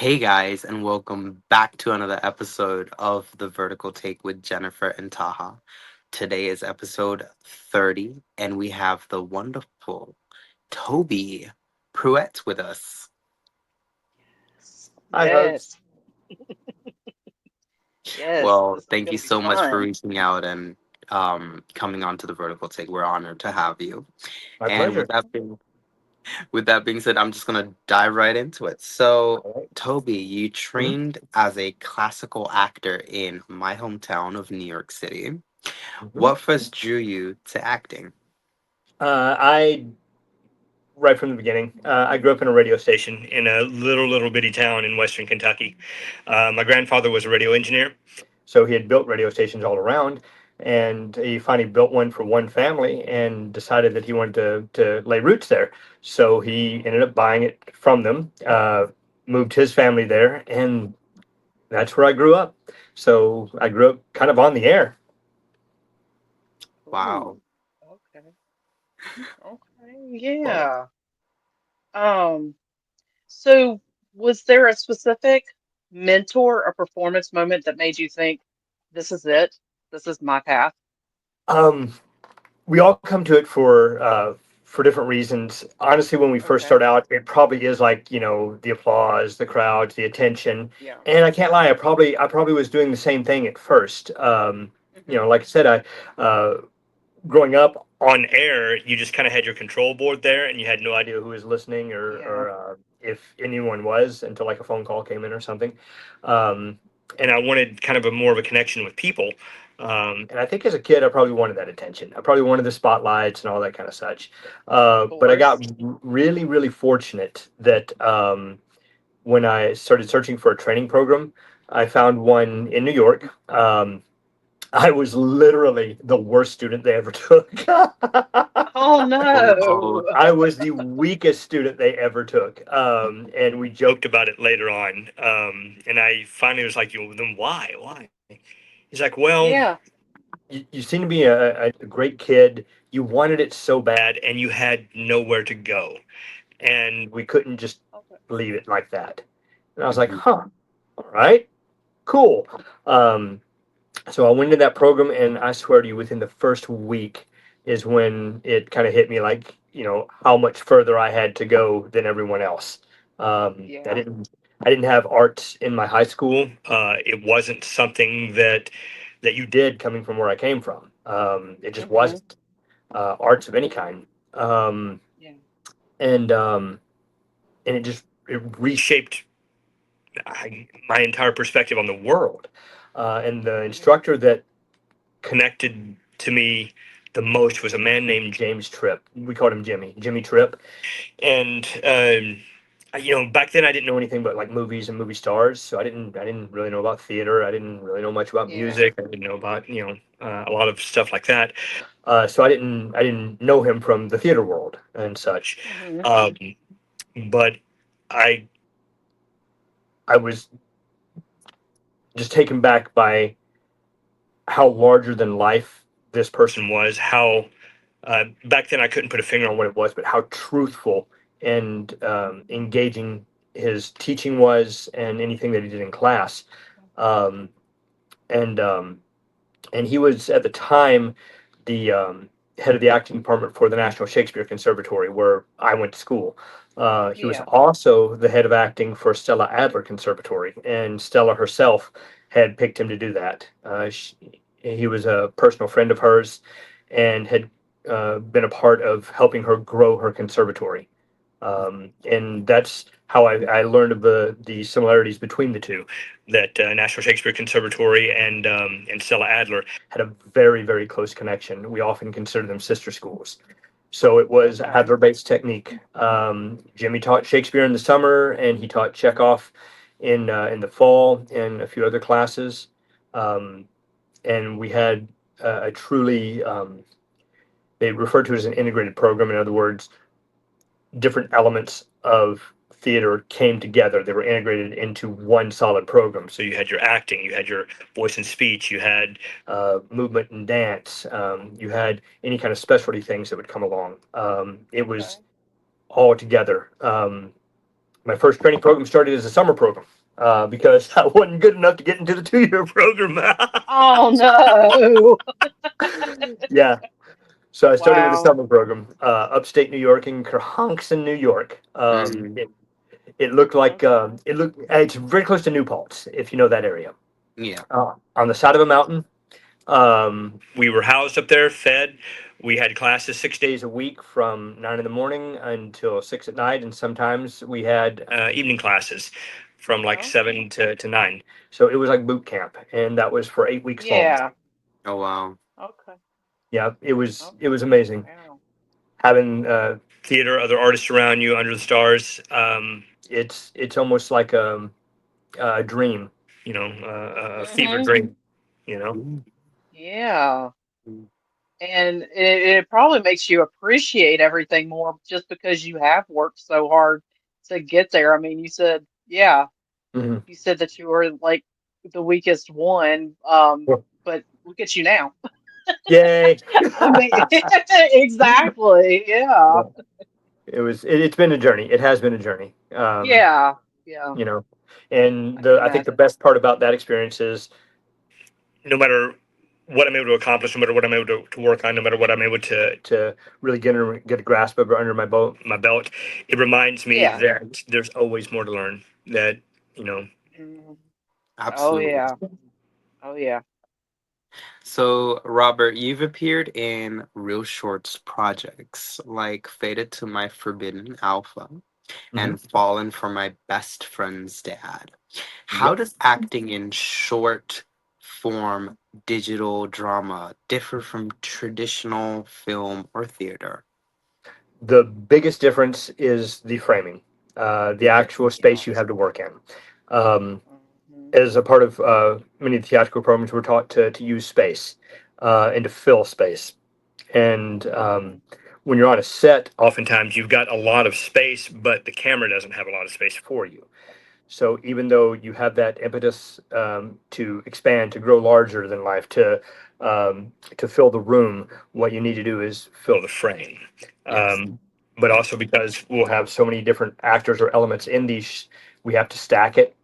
Hey guys, and welcome back to another episode of The Vertical Take with Jennifer and Taha. Today is episode 30, and we have the wonderful Toby Pruett with us. Hi, hugs. Yes, yes, Well, this is thank you gonna be so much for fun. reaching out and coming on to The Vertical Take. We're honored to have you. My And with pleasure. that being said, I'm just gonna dive right into it. So, All right. Toby, you Mhm, trained as a classical actor in my hometown of New York City. mhm. What first drew you to acting? I right from the beginning. I grew up in a radio station in a little bitty town in western Kentucky. My grandfather was a radio engineer, so he had built radio stations all around, and he finally built one for one family and decided that he wanted to lay roots there. So he ended up buying it from them, moved his family there, and that's where I grew up. So I grew up kind of on the air. Wow. Ooh, okay, okay, yeah. Um, so was there a specific mentor or performance moment that made you think, this is it, this is my path? Um, we all come to it for different reasons. Honestly, when we first Okay, start out, it probably is like the applause, the crowds, the attention. yeah. And I can't lie, I probably was doing the same thing at first. Hmm. Like I said, I growing up on air, you just kind of had your control board there, and you had no idea who was listening Yeah, or if anyone was until like a phone call came in or something. Um, and I wanted kind of a more of a connection with people. And I think as a kid, I probably wanted that attention. I probably wanted the spotlights and all that kind of such. of But I got course. really fortunate that when I started searching for a training program, I found one in New York. I was literally the worst student they ever took. Oh Oh no. no. I was the weakest student they ever took. And we joked about it later on. And I finally was like, then why? Why? He's like, well, Yeah. you seem to be a great kid. You wanted it so bad, and you had nowhere to go. And we couldn't just Okay. leave it like that. And I was like, Mhm. huh, all right, cool. Um, So I went into that program, and I swear to you, within the first week is when it kind of hit me like, how much further I had to go than everyone else. I Yeah. didn't have arts in my high school. It wasn't something that you did coming from where I came from. It just Hmm. wasn't arts of any kind. Um, Yeah. and and it reshaped my entire perspective on the world. And the Yeah. instructor that connected to me the most was a man named James Tripp. We called him Jimmy Tripp. And back then I didn't know anything but like movies and movie stars, so I didn't really know about theater. I didn't really know much about Yeah. music. I didn't know about a lot of stuff like that. So I didn't know him from the theater world and such. Hmm. Um, but I I was just taken back by how larger than life this person was. How back then I couldn't put a finger on what it was, but how truthful and engaging his teaching was, and anything that he did in class. Um, and and he was at the time the head of the acting department for the National Shakespeare Conservatory, where I went to school. He was Yeah. also the head of acting for Stella Adler Conservatory, and Stella herself had picked him to do that. He was a personal friend of hers and had been a part of helping her grow her conservatory. And that's how I learned of the similarities between the two. That National Shakespeare Conservatory and Stella Adler had a very close connection. We often consider them sister schools. So it was Okay. Adler-based technique. Jimmy taught Shakespeare in the summer, and he taught Chekhov in the fall, and a few other classes. Um, and we had a truly they refer to it as an integrated program. In other words, different elements of theater came together. They were integrated into one solid program. So you had your acting, you had your voice and speech, you had movement and dance, you had any kind of specialty things that would come along. It was Okay. all together. My first training program started as a summer program because I wasn't good enough to get into the 2 year program. Oh no. Yeah. So I started with a Wow. summer program, upstate New York in Kerhonkson, New York. Mm, It looked like Okay. it looked. It's very close to New Paltz, if you know that area. yeah. On the side of a mountain. We were housed up there, fed. We had classes 6 days a week from 9 in the morning until 6 at night, and sometimes we had evening classes from like Okay. 7 to 9. So it was like boot camp, and that was for 8 weeks long. Yeah. Oh wow. Okay. Yeah, it was Okay. amazing Wow. having theater, other artists around you under the stars. It's almost like a dream, a fever Hmm. dream, you know. Mm, Yeah. mm. And it probably makes you appreciate everything more just because you have worked so hard to get there. I mean, you said, yeah, Hmm. you said that you were like the weakest one, but look at you now. Yay! I mean, exactly. Yeah. Yeah. It's been a journey. It has been a journey. Yeah. Yeah. You know, and I can I think the imagine. best part about that experience is no matter what I'm able to accomplish, no matter what I'm able to work on, no matter what I'm able to really get a grasp of under my belt, it reminds me Yeah. that there's always more to learn. That you know, Mhm. Oh Absolutely. yeah. Oh yeah. So, Robert, you've appeared in Real Shorts projects like Faded to My Forbidden Alpha hmm and Fallen for My Best Friend's Dad. How yep. does acting in short form digital drama differ from traditional film or theater? The biggest difference is the framing, the actual Yeah. space you have to work in. Um, Hmm. as a part of many theatrical programs, we're taught to use space and to fill space. And Hmm. when you're on a set, oftentimes you've got a lot of space, but the camera doesn't have a lot of space for you. So even though you have that impetus to expand, to grow larger than life, to fill the room, what you need to do is fill the frame. Yes. But also because we'll have so many different actors or elements in these, we have to stack it.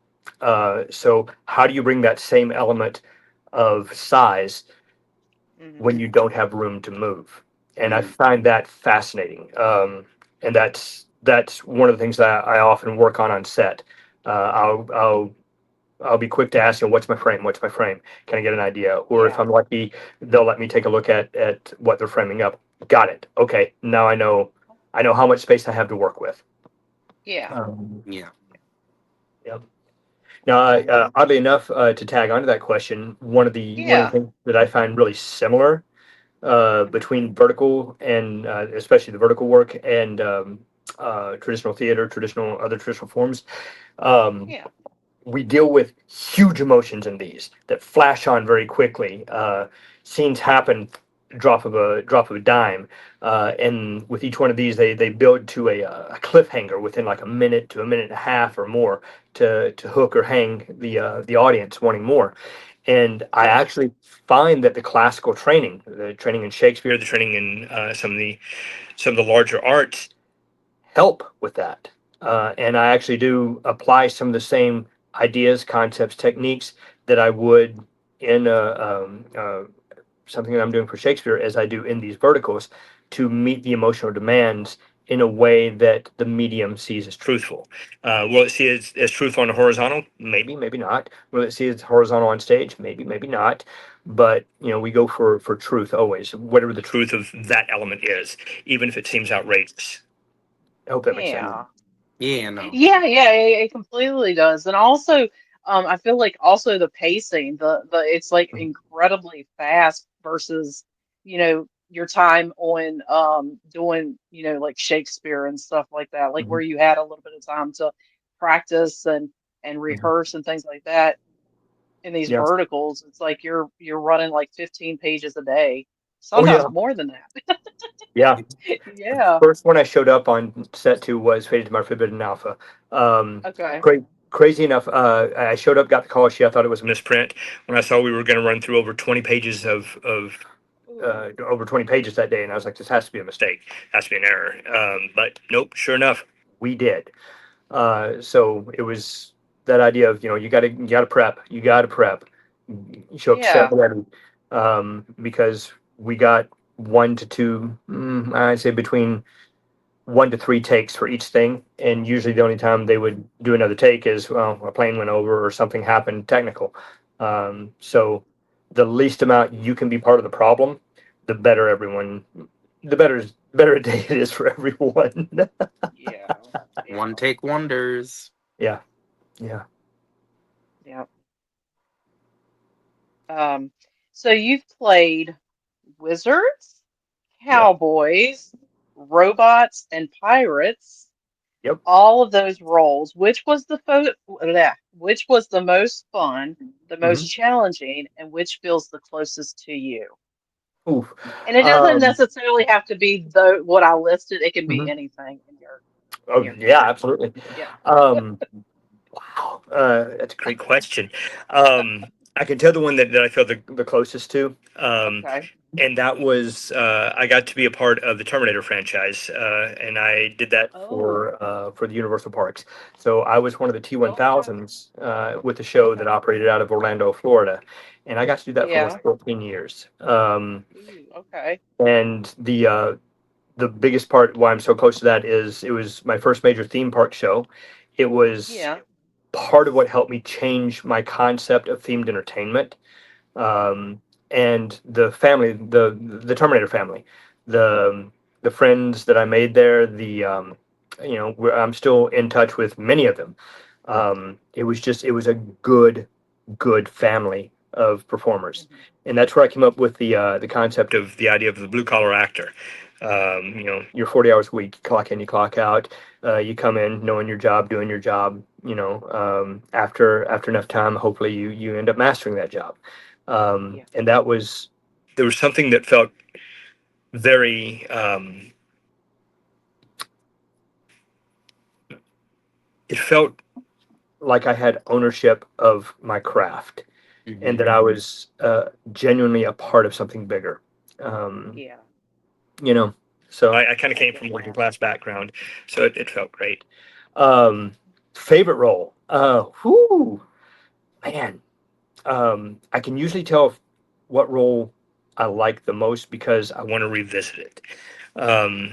So how do you bring that same element of size when Hmm. you don't have room to move? And I Mm, find that fascinating. And that's one of the things that I often work on set. I'll be quick to ask, what's my frame? What's my frame? Can I get an idea? Or if Yeah. I'm lucky, they'll let me take a look at what they're framing up. Got it. Okay, now I know how much space I have to work with. Yeah. Um, yeah. yep. Now, Okay. oddly enough, to tag onto that question, one of the Yeah. things that I find really similar Hmm. between vertical and especially the vertical work and traditional theater, traditional other traditional forms. Um, Yeah. we deal with huge emotions in these that flash on very quickly. Scenes happen drop of a dime, and with each one of these, they build to a cliffhanger within like a minute to a minute and a half or more to hook or hang the audience wanting more. And I Yeah. actually find that the training in Shakespeare, the training in some of the larger arts, help with that. And I actually do apply some of the same ideas, concepts, techniques that I would in something that I'm doing for Shakespeare as I do in these verticals to meet the emotional demands in a way that the medium sees as truthful. Will it see it as truthful on the horizontal? Maybe, maybe not. Will it see it as horizontal on stage? Maybe, maybe not. But we go for truth always, whatever the truth of that element is, even if it seems outrageous. I hope that makes sense. Mm. Yeah. Yeah, no. Yeah, yeah, it completely does. And also, I feel like also the pacing, the it's like incredibly fast versus, your time on doing, like Shakespeare and stuff like that, like where Mhm. you had a little bit of time to practice and Mhm. rehearse and things like that. In these Yeah. verticals, it's like you're running like 15 pages a day, Oh sometimes yeah. more than that. Yeah. The Yeah. first one I showed up on set to was Faded to My Forbidden Alpha. Okay. Crazy enough, I showed up, got the call sheet. I thought it was a misprint. When I saw we were going to run through over 20 pages of Ooh. over 20 pages that day, and I was like, this has to be a mistake. Has to be an error. But nope. Sure enough, we did. So it was that idea of, you gotta prep, you show up set Yeah. ready, because we got one to two, I'd say between 1 to 3 takes for each thing, and usually the only time they would do another take is, well, a plane went over or something happened technical. So the least amount you can be part of the problem, the better everyone, the better a day it is for everyone. Yeah. One Yeah. take wonders. Yeah, yeah, Yeah. Um, so you've played wizards, yep, cowboys, robots, and pirates. yep. All of those roles. Which was the most fun, the most Hmm. challenging, and which feels the closest to you? Oof. And it doesn't Um, necessarily have to be the what I listed. It can be mhm. anything in Oh your yeah, career. absolutely. Yeah. Um, wow, that's a great question. I can tell the one that I feel the closest to, Okay. and that was, I got to be a part of the Terminator franchise, and I did that Oh. for the Universal Parks. So I was one of the Okay. T1000s with the show that Okay. operated out of Orlando, Florida, and I got to do that for Yeah. almost 14 years. Ooh, okay. And the biggest part why I'm so close to that is it was my first major theme park show. It was Yeah. part of what helped me change my concept of themed entertainment. um, and the Terminator family, the the friends that I made there, I'm still in touch with many of them. It was a good family of performers, Hmm. and that's where I came up with the concept of the idea of the blue collar actor. You're 40 hours a week, you clock in, you clock out. You come in knowing your job, doing your job. After enough time, hopefully you end up mastering that job. Yeah. And that was there was something that felt very it felt like I had ownership of my craft, and Hmm. that I was genuinely a part of something bigger. Um, Yeah. you know, so I kind of I came get from a working that. class background, so it felt great. Um, Favorite role? Whoo, man. I can usually tell what role I like the most because I want to revisit it.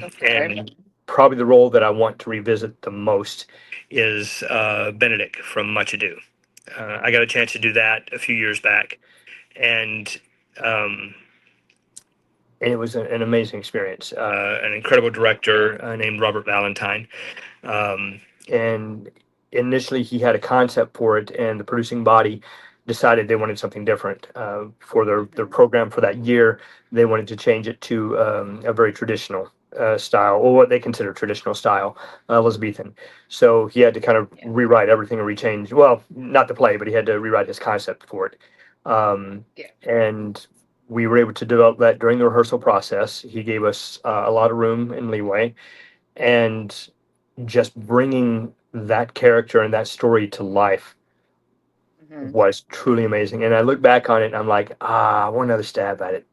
Okay. And probably the role that I want to revisit the most is Benedict from Much Ado. I got a chance to do that a few years back, and um, it was an amazing experience. An incredible director named Robert Valentine, and initially he had a concept for it, and the producing body decided they wanted something different for their Hmm. program for that year. They wanted to change it to a very traditional style, or what they consider traditional style, Elizabethan. So he had to kind of Yeah. rewrite everything and rechange. Well, not the play, but he had to rewrite his concept for it. Yeah. And we were able to develop that during the rehearsal process. He gave us a lot of room and leeway, and just bringing that character and that story to life Hmm. was truly amazing. And I look back on it and I'm like, one other stab at it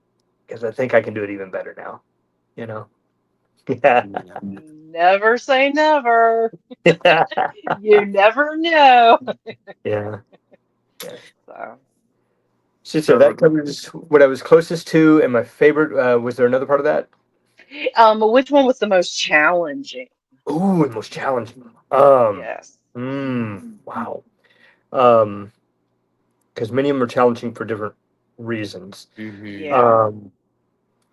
because I think I can do it even better now. You know? Yeah. Yeah. Never say never. You never know. Yeah. So, So that So, covers what I was closest to, and my favorite. Was there another part of that? which one was the most challenging? Ooh, the most challenging. Yes. Wow. Um, because many of them are challenging for different reasons. hmm Yeah. Um,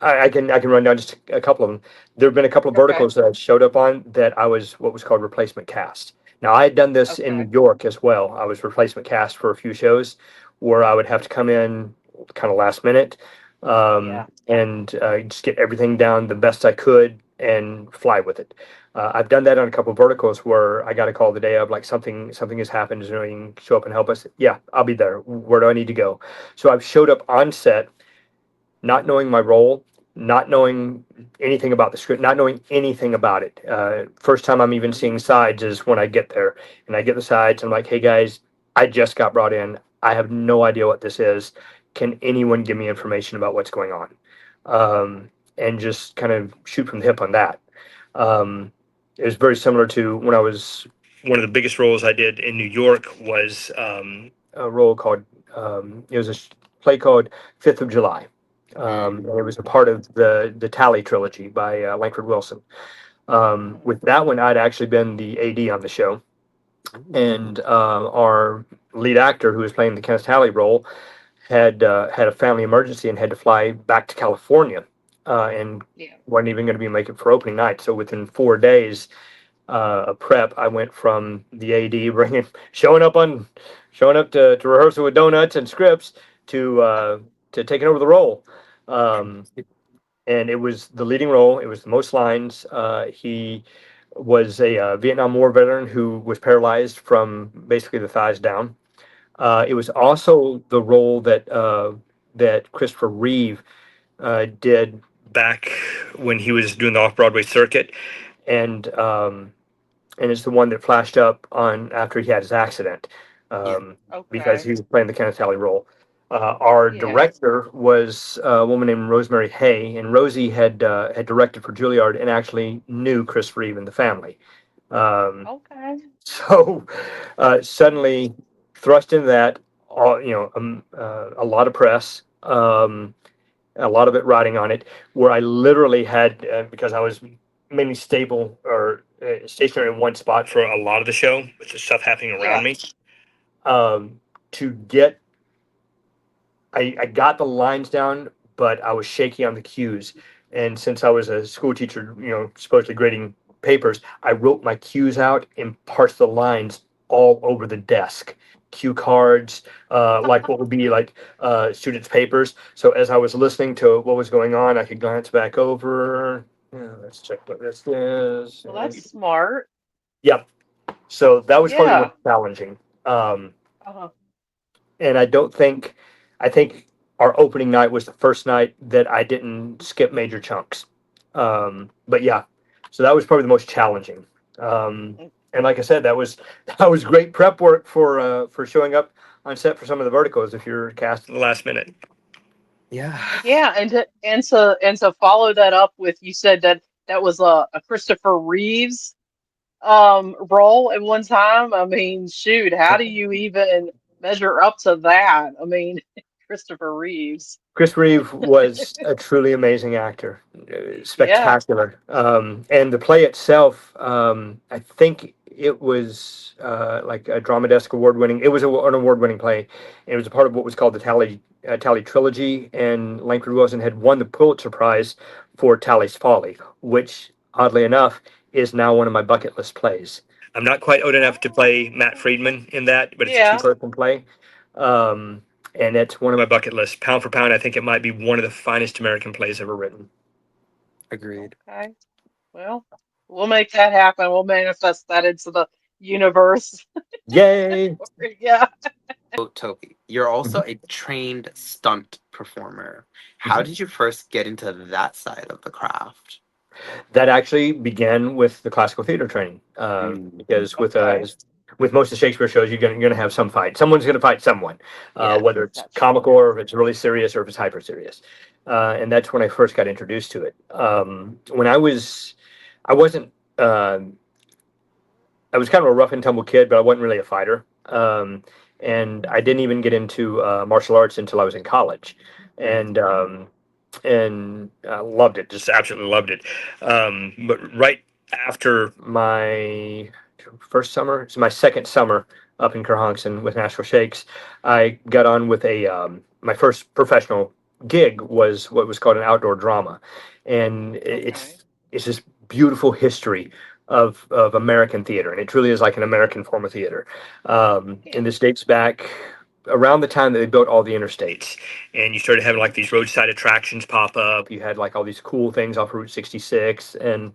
I can run down just a couple of them. There have been a couple of Okay. verticals that I showed up on that I was what was called replacement cast. Now I had done this in Okay. New York as well. I was replacement cast for a few shows where I would have to come in kind of last minute, Yeah. and just get everything down the best I could and fly with it. I've done that on a couple of verticals where I got a call the day of, like, something has happened. Is there anyone you can show up and help us? Yeah, I'll be there. Where do I need to go? So I've showed up on set not knowing my role, not knowing anything about the script, not knowing anything about it. First time I'm even seeing sides is when I get there, and I get the sides. And I'm like, hey guys, I just got brought in. I have no idea what this is. Can anyone give me information about what's going on? And just kind of shoot from the hip on that. It was very similar to when I was one of the biggest roles I did in New York was a role called it was a play called Fifth of July. And it was a part of the Tally trilogy by Langford Wilson. Mhm. With that one, I'd actually been the AD on the show, and our lead actor, who was playing the Kenneth Tally role, had a family emergency and had to fly back to California, and Yeah. wasn't even going to be making it for opening night. So within 4 days of prep, I went from the AD showing up to rehearsal with donuts and scripts to taking over the role. Um, and it was the leading role. It was the most lines. He was a Vietnam War veteran who was paralyzed from basically the thighs down. It was Okay. also the role that Christopher Reeve did back when he was doing the off Broadway circuit, and and it's the one that flashed up on after he had his accident, Yeah. um, because Okay. he was playing the Kenneth Talley role. Our Yeah. director was a woman named Rosemary Hay, and Rosie had directed for Juilliard and actually knew Chris Reeve and the family. Um, Okay. so suddenly thrust into that, a lot of press. A lot of it riding on it, where I literally had because I was mainly stable or stationary in one spot for a lot of the show, with the stuff happening around Yeah. me. Um, to get, I got the lines down, but I was shaky on the cues. And since I was a school teacher, supposedly grading papers, I wrote my cues out and parsed the lines all over the desk. Cue cards, like what would be like students' papers. So as I was listening to what was going on, I could glance back over. Yeah, let's check what this is. Well, that's smart. Yep. So that was probably the Yeah. most challenging. Um, Uh-huh. and I think our opening night was the first night that I didn't skip major chunks. But yeah, so that was probably the most challenging. Mm. And like I said, that was great prep work for showing up on set for some of the verticals if you're cast at the last minute. Yeah. Yeah, and to follow that up with you said that that was a Christopher Reeves role at one time. I mean, shoot, how do you even measure up to that? I mean, Christopher Reeves. Chris Reeve was a truly amazing actor, Yeah. spectacular. And the play itself, I think it was like a Drama Desk award winning. It was an award winning play. And it was a part of what was called the Tally trilogy. And Langford Wilson had won the Pulitzer Prize for Tally's Folly, which, oddly enough, is now one of my bucket list plays. I'm not quite old enough to Oh, play Matt Friedman in that, but it's a yeah. two-person play. Um, and it's one of my bucket lists. Pound for pound, I think it might be one of the finest American plays ever written. Agreed. Okay. Well, we'll make that happen. We'll manifest that into the universe. Yay! Yeah. So, Toby, you're also Mhm. a trained stunt performer. How Mhm. did you first get into that side of the craft? That actually began with the classical theater training, Mm, because Okay. with most of the Shakespeare shows, you're gonna have some fight. Someone's gonna fight someone, yeah. whether it's That's comical true. or if it's really serious or if it's hyper serious. And that's when I first got introduced to it. When I wasn't. I was kind of a rough and tumble kid, but I wasn't really a fighter. And I didn't even get into martial arts until I was in college, Mm, and loved it, just absolutely loved it. But right after my first summer, it's my second summer up in Kerhonkson with Nashville Shakes, I got on with a my first professional gig was what was called an outdoor drama, and Okay. it's this beautiful history of American theater, and it truly is like an American form of theater. Yeah. And this dates back around the time that they built all the interstates, and you started having like these roadside attractions pop up. You had like all these cool things off Route 66 Oh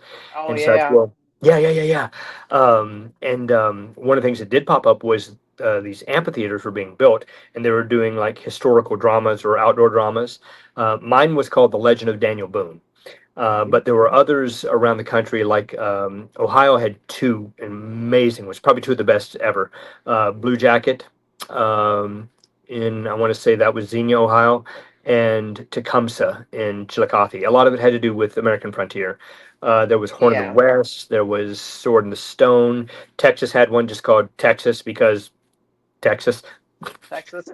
and such. yeah. Well, yeah. And one of the things that did pop up was these amphitheaters were being built, and they were doing like historical dramas or outdoor dramas. Mine was called The Legend of Daniel Boone. But there were others around the country, like Ohio had two amazing, was probably two of the best ever. Blue Jacket, um, in I want to say that was Xenia, Ohio, and Tecumseh in Chillicothe. A lot of it had to do with American frontier. There was Horn of the Yeah. West. There was Sword in the Stone. Texas had one just called Texas because Texas. Texas.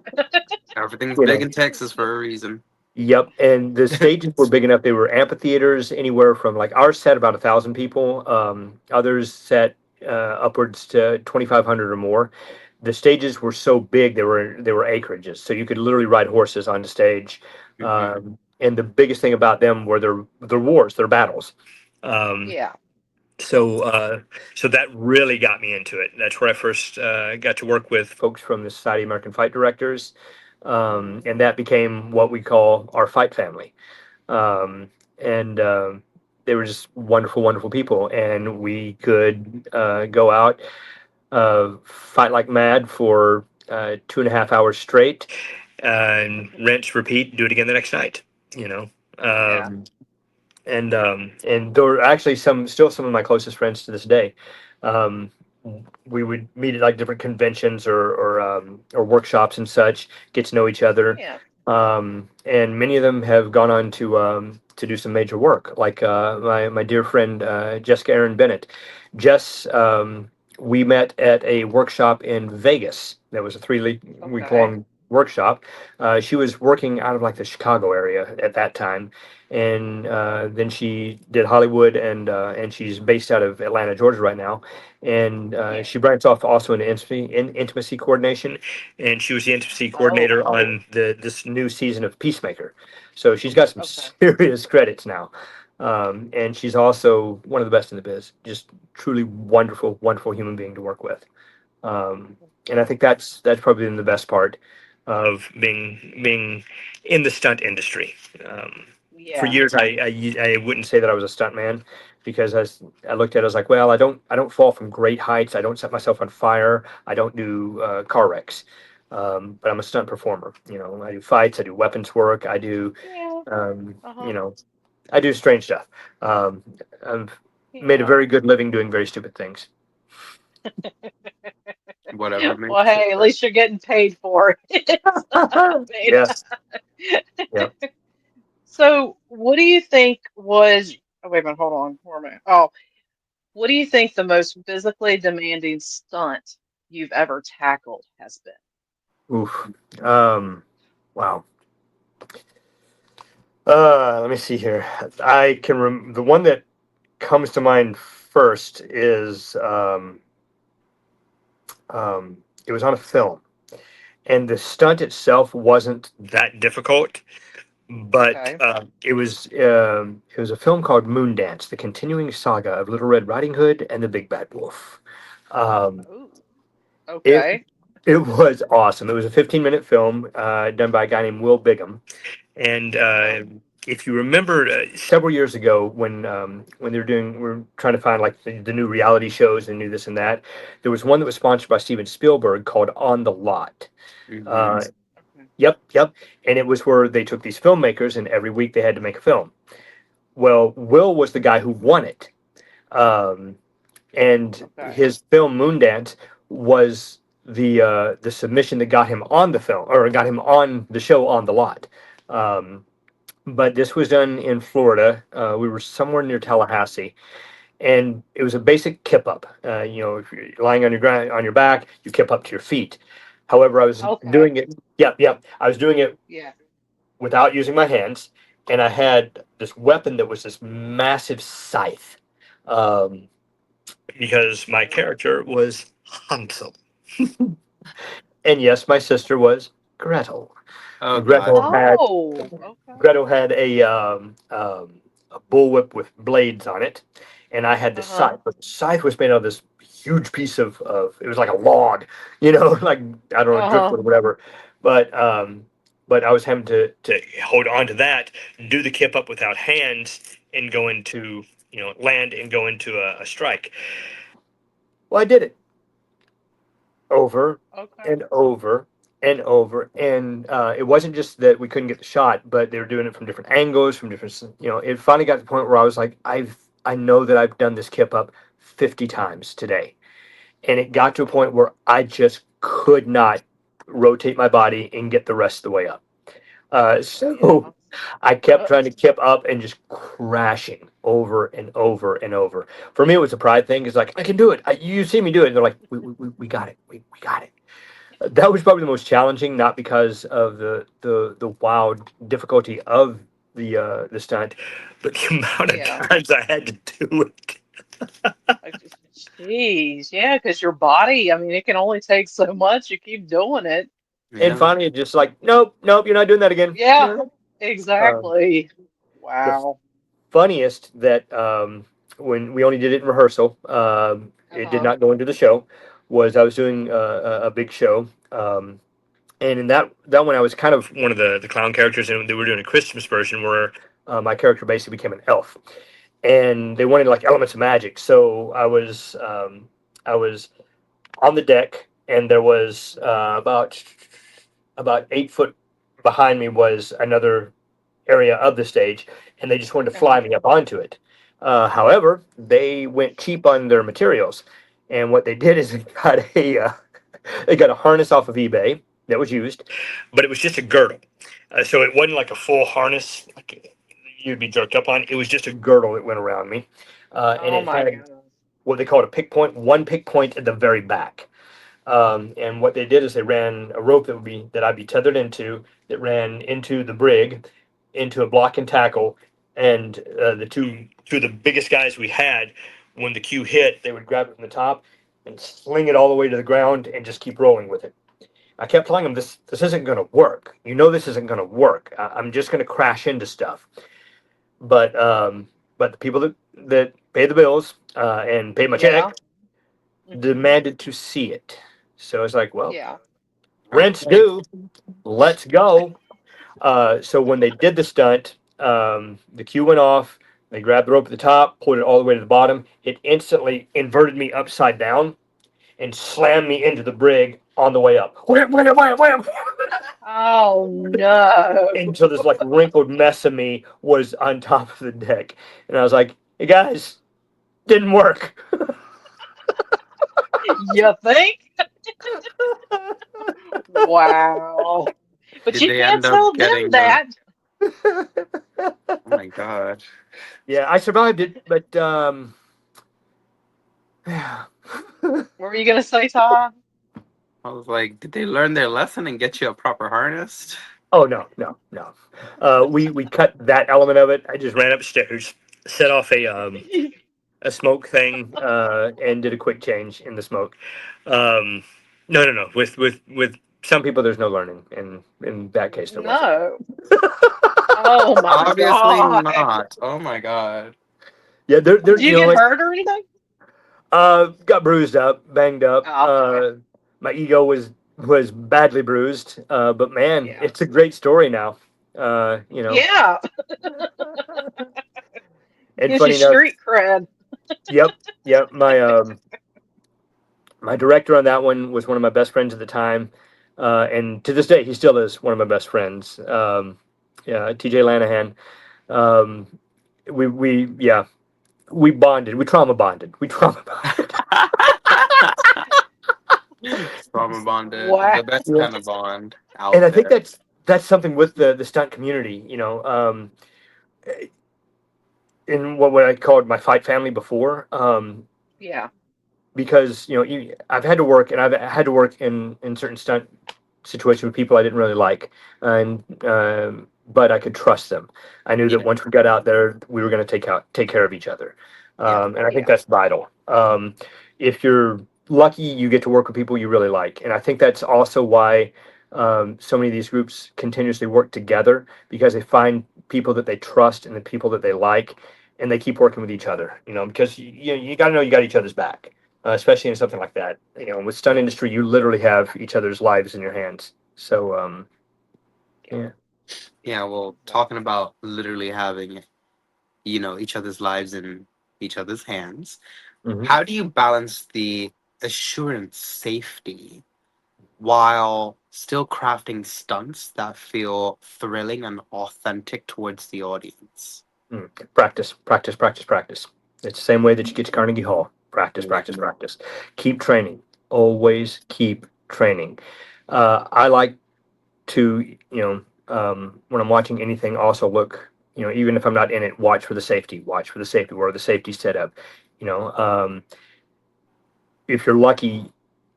Everything's You big know. in Texas for a reason. Yep, and the stages were big enough. They were amphitheaters, anywhere from like ours sat about 1,000 people. Others sat upwards to 2,500 or more. The stages were so big; they were acreages, so you could literally ride horses on the stage. Hmm. And the biggest thing about them were their wars, their battles. Um, Yeah. so so that really got me into it. That's where I first got to work with folks from the Society of American Fight Directors, Hmm. and that became what we call our fight family. And They were just wonderful, wonderful people, and we could go out, fight like mad for 2.5 hours straight, and rinse, repeat, do it again the next night. You know. Yeah. Um, and there were actually some of my closest friends to this day. Um, we would meet at like different conventions or workshops and such, get to know each other, Yeah. and many of them have gone on to do some major work. Like my dear friend Jessica Aaron Bennett. Jess, we met at a workshop in Vegas. That was a 3 week Okay. long workshop. She was working out of like the Chicago area at that time, and then she did Hollywood, and she's based out of Atlanta, Georgia, right now. And Yeah. she branched off also into intimacy coordination, and she was the intimacy Oh, coordinator on this new season of Peacemaker. So she's got some okay. serious credits now, and she's also one of the best in the biz. Just truly wonderful, wonderful human being to work with. And I think that's probably been the best part of being in the stunt industry. For Yeah. years, I wouldn't say that I was a stunt man because I looked at it, I was like, well, I don't fall from great heights. I don't set myself on fire. I don't do car wrecks. But I'm a stunt performer. You know, I do fights. I do weapons work. I do, Yeah. you Uh-huh. know, I do strange stuff. I've made a Yeah. very good living doing very stupid things. Whatever Well, makes it. hey, at least you're getting paid for it. I mean, Yes. Yeah. so what do you think was, oh, wait a minute, hold on. Where am I? Oh, what do you think the most physically demanding stunt you've ever tackled has been? Oof. Wow. Let me see here. The one that comes to mind first is it was on a film, and the stunt itself wasn't that difficult, but Okay. it was a film called Moondance: The Continuing Saga of Little Red Riding Hood and the Big Bad Wolf. Um, Oh, it okay. it was awesome. It was a 15-minute film done by a guy named Will Bigham. And Uh-huh. if you remember, several years ago, when we're trying to find like the new reality shows and new this and that, there was one that was sponsored by Steven Spielberg called On the Lot. Hmm. Uh, Okay. yep, yep. And it was where they took these filmmakers, and every week they had to make a film. Well, Will was the guy who won it, um, and Okay. his film Moondance was the submission that got him on the film or got him on the show On the Lot. Um, but this was done in Florida. We were somewhere near Tallahassee, and it was a basic kip up. If you're lying on your ground on your back, you kip up to your feet. However, I was Okay. doing it. Yep, yep. I was doing it Yeah. without using my hands, and I had this weapon that was this massive scythe. Um, because my Oh. character was Hansel, and yes, my sister was Gretel. Oh God. Gretel had Oh, okay. Gretel had a bullwhip with blades on it, and I had the Uh-huh. scythe. But the scythe was made out of this huge piece of it was like a log, like I don't know, Uh-huh. driftwood or whatever. But but I was having to hold on to that, do the kip up without hands, and go into land and go into a strike. Well, I did it over Okay. and over and over. And it wasn't just that we couldn't get the shot, but they were doing it from different angles, from different, it finally got to the point where I was like, I know that I've done this kip up 50 times today. And it got to a point where I just could not rotate my body and get the rest of the way up. So Yeah. I kept trying to keep up and just crashing over and over and over. For me, it was a pride thing. It's like, I can do it. You see me do it. And they're like, we got it. We got it. That was probably the most challenging, not because of the wild difficulty of the stunt, but the amount of Yeah. times I had to do it. Like, jeez. Yeah, because your body, I mean, it can only take so much. You keep doing it. And Yeah. finally, just like, nope, nope, you're not doing that again. Yeah, No. Um, exactly. the Wow. funniest that when we only did it in rehearsal, it did Uh-huh. not go into the show, was I was doing a big show. And in that one, I was kind of one of the clown characters, and they were doing a Christmas version where my character basically became an elf, and they wanted like elements of magic. So I was on the deck, and there was about 8 foot behind me was another area of the stage, and they just wanted to fly Uh-huh. me up onto it. However, they went cheap on their materials, and what they did is they got a harness off of eBay that was used, but it was just a girdle, so it wasn't like a full harness like you'd be jerked up on. It was just a girdle that went around me, and Oh it my had goodness. what they called a pick point, one pick point at the very back. And what they did is they ran a rope that I'd be tethered into, that ran into the brig, into a block and tackle, and the two of the biggest guys we had, when the cue hit, they would grab it from the top and sling it all the way to the ground and just keep rolling with it. I kept telling them this isn't going to work. You know this isn't going to work. I'm just going to crash into stuff. But the people that pay the bills and pay my check Yeah. Hmm. demanded to see it. So it's like, well, Yeah. rent's Okay. due. Let's go. So when they did the stunt, the cue went off. They grabbed the rope at the top, pulled it all the way to the bottom. It instantly inverted me upside down and slammed me into the brig on the way up. Wham, wham, wham, wham. Oh no. Until this like wrinkled mess of me was on top of the deck. And I was like, hey guys, didn't work. You think? Wow. But Did you they can't end up tell them getting that. oh my god. Yeah, I survived it, but yeah. What were you gonna say, Todd? I was like, did they learn their lesson and get you a proper harness? Oh no, no, no. We cut that element of it. I just ran upstairs, set off a smoke thing, and did a quick change in the smoke. Um, no, no, no. With some people, there's no learning, and in that case, there wasn't. No. Oh my Obviously God. not. Oh my god. Yeah, Did you get like hurt or anything? got bruised up, banged up. Oh, My ego was badly bruised. But man, yeah. it's a great story now. Yeah. And Gives you funny enough, street cred. yep, yep. My director on that one was one of my best friends at the time, and to this day, he still is one of my best friends. Yeah, TJ Lanahan. Um, yeah, we bonded. We trauma bonded. We trauma bonded. Trauma bonded. Wow. The best Yeah. kind of bond And out I think there. that's something with the stunt community. In what I called my fight family before. Yeah. Because I've had to work, and I've had to work in certain stunt situations with people I didn't really like, and but I could trust them. I knew that Yeah. once we got out there, we were going to take care of each other, Yeah. and I think Yeah. that's vital. If you're lucky, you get to work with people you really like, and I think that's also why so many of these groups continuously work together, because they find people that they trust and the people that they like, and they keep working with each other. Because you got to know you got each other's back, especially in something like that. With stunt industry, you literally have each other's lives in your hands. So, Yeah. yeah. Yeah, well, talking Exactly. about literally having, each other's lives in each other's hands, Hmm. how do you balance the assurance safety while still crafting stunts that feel thrilling and authentic towards the audience? Practice, practice, practice, practice. It's the same way that you get to Carnegie Hall. Practice, Yeah. practice, practice. Keep training. Always keep training. I like to, when I'm watching anything, also look, even if I'm not in it, watch for the safety, where the safety's set up. You know, if you're lucky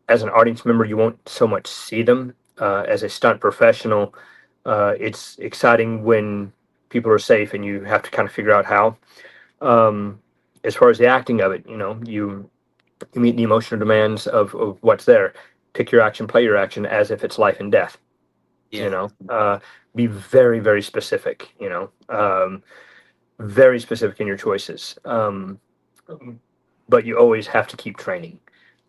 as an audience member, you won't so much see them. As a stunt professional, it's exciting when people are safe and you have to kind of figure out how. Um, as far as the acting of it, you meet the emotional demands of what's there. Pick your action, play your action as if it's life and death. You Yeah. know, be very, very specific. Very specific in your choices. But you always have to keep training.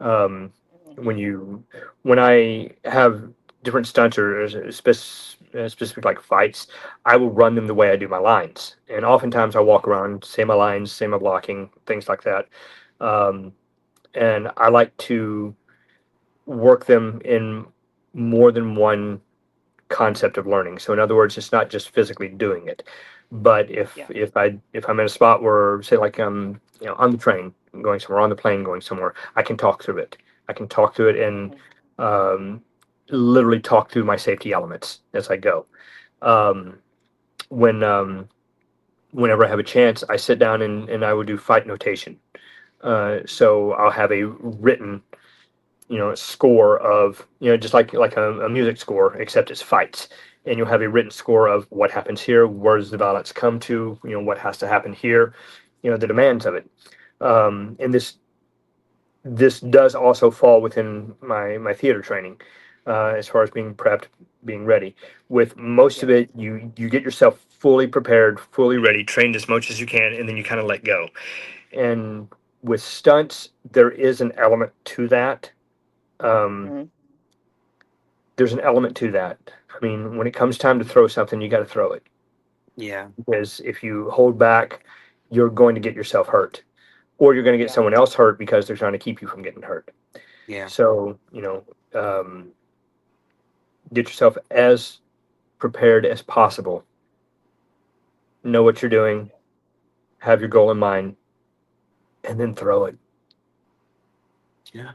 Um, when Mhm. you, when I have different stunts or specific like fights, I will run them the way I do my lines, and oftentimes I walk around, say my lines, say my blocking, things like that. Um, and I like to work them in more than one concept of learning. So in other words, it's not just physically doing it, but if Yeah. if I'm in a spot where, say, like on the train going somewhere, on the plane going somewhere, I can talk through it. I can talk through it and Mhm. um, literally talk through my safety elements as I go. Um, when whenever I have a chance, I sit down and I would do fight notation. So I'll have a written score of, just like a music score, except it's fights. And you'll have a written score of what happens here, where does the violence come to, what has to happen here, the demands of it. And this does also fall within my theater training, as far as being prepped, being ready. With most of Yes. it, you get yourself fully prepared, fully ready, trained as much as you can, and then you kind of let go. And with stunts, there is an element to that. Um, Mhm. there's an element to that. I mean, when it comes time to throw something, you got to throw it, Yeah. because if you hold back, you're going to get yourself hurt, or you're going to get Yeah. someone else hurt because they're trying to keep you from getting hurt. Yeah. So, get yourself as prepared as possible. Know what you're doing, have your goal in mind, and then throw it. Yeah.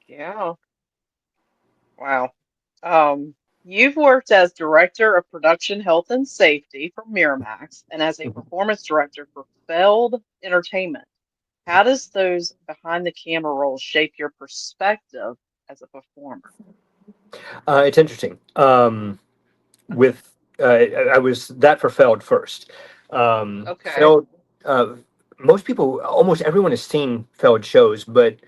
Yeah. Wow. You've worked as director of production health and safety for Miramax and as a Mhm. performance director for Feld Entertainment. How does those behind the camera roles shape your perspective as a performer? It's interesting. With I was that for Feld first. Okay. Feld, uh, most people, almost everyone has seen Feld shows, but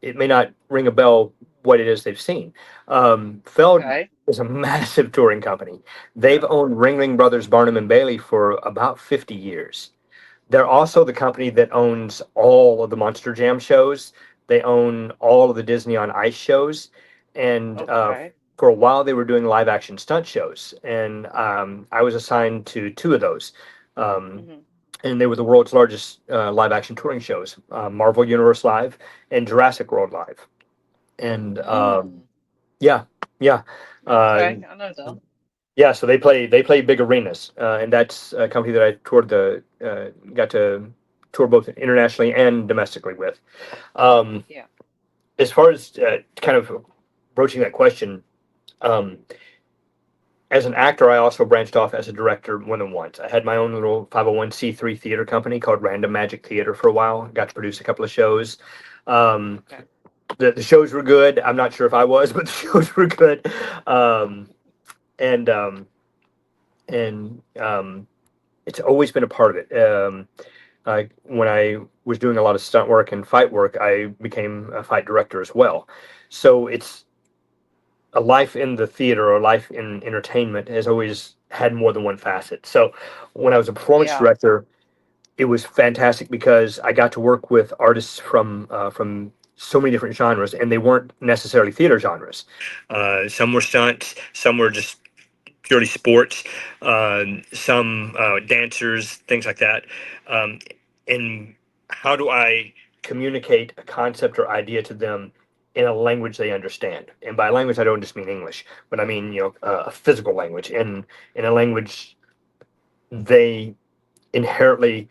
it may not ring a bell what it is they've seen. Feld Okay. is a massive touring company. They've owned Ringling Brothers, Barnum and Bailey for about 50 years. They're also the company that owns all of the Monster Jam shows. They own all of the Disney on Ice shows, and Okay. for a while they were doing live action stunt shows. And I was assigned to two of those, um, Hmm. and they were the world's largest live action touring shows: Marvel Universe Live and Jurassic World Live. And Mm. yeah, yeah. Uh, Okay. I know them. yeah, so they play big arenas, and that's a company that I got to tour both internationally and domestically with. Um, Yeah. as far as kind of broaching that question, um, as an actor, I also branched off as a director more than once. I had my own little 501(c)(3) theater company called Random Magic Theater for a while. Got to produce a couple of shows. Um, Okay. the shows were good. I'm not sure if I was, but the shows were good. Um, and and it's always been a part of it. When I was doing a lot of stunt work and fight work, I became a fight director as well. So it's a life in the theater or life in entertainment has always had more than one facet. So when I was a performance Yeah. director, it was fantastic because I got to work with artists from so many different genres, and they weren't necessarily theater genres. Some were stunts, some were just purely sports, some dancers, things like that. Um, and how do I communicate a concept or idea to them in a language they understand? And by language, I don't just mean English, but I mean a physical language, in a language they inherently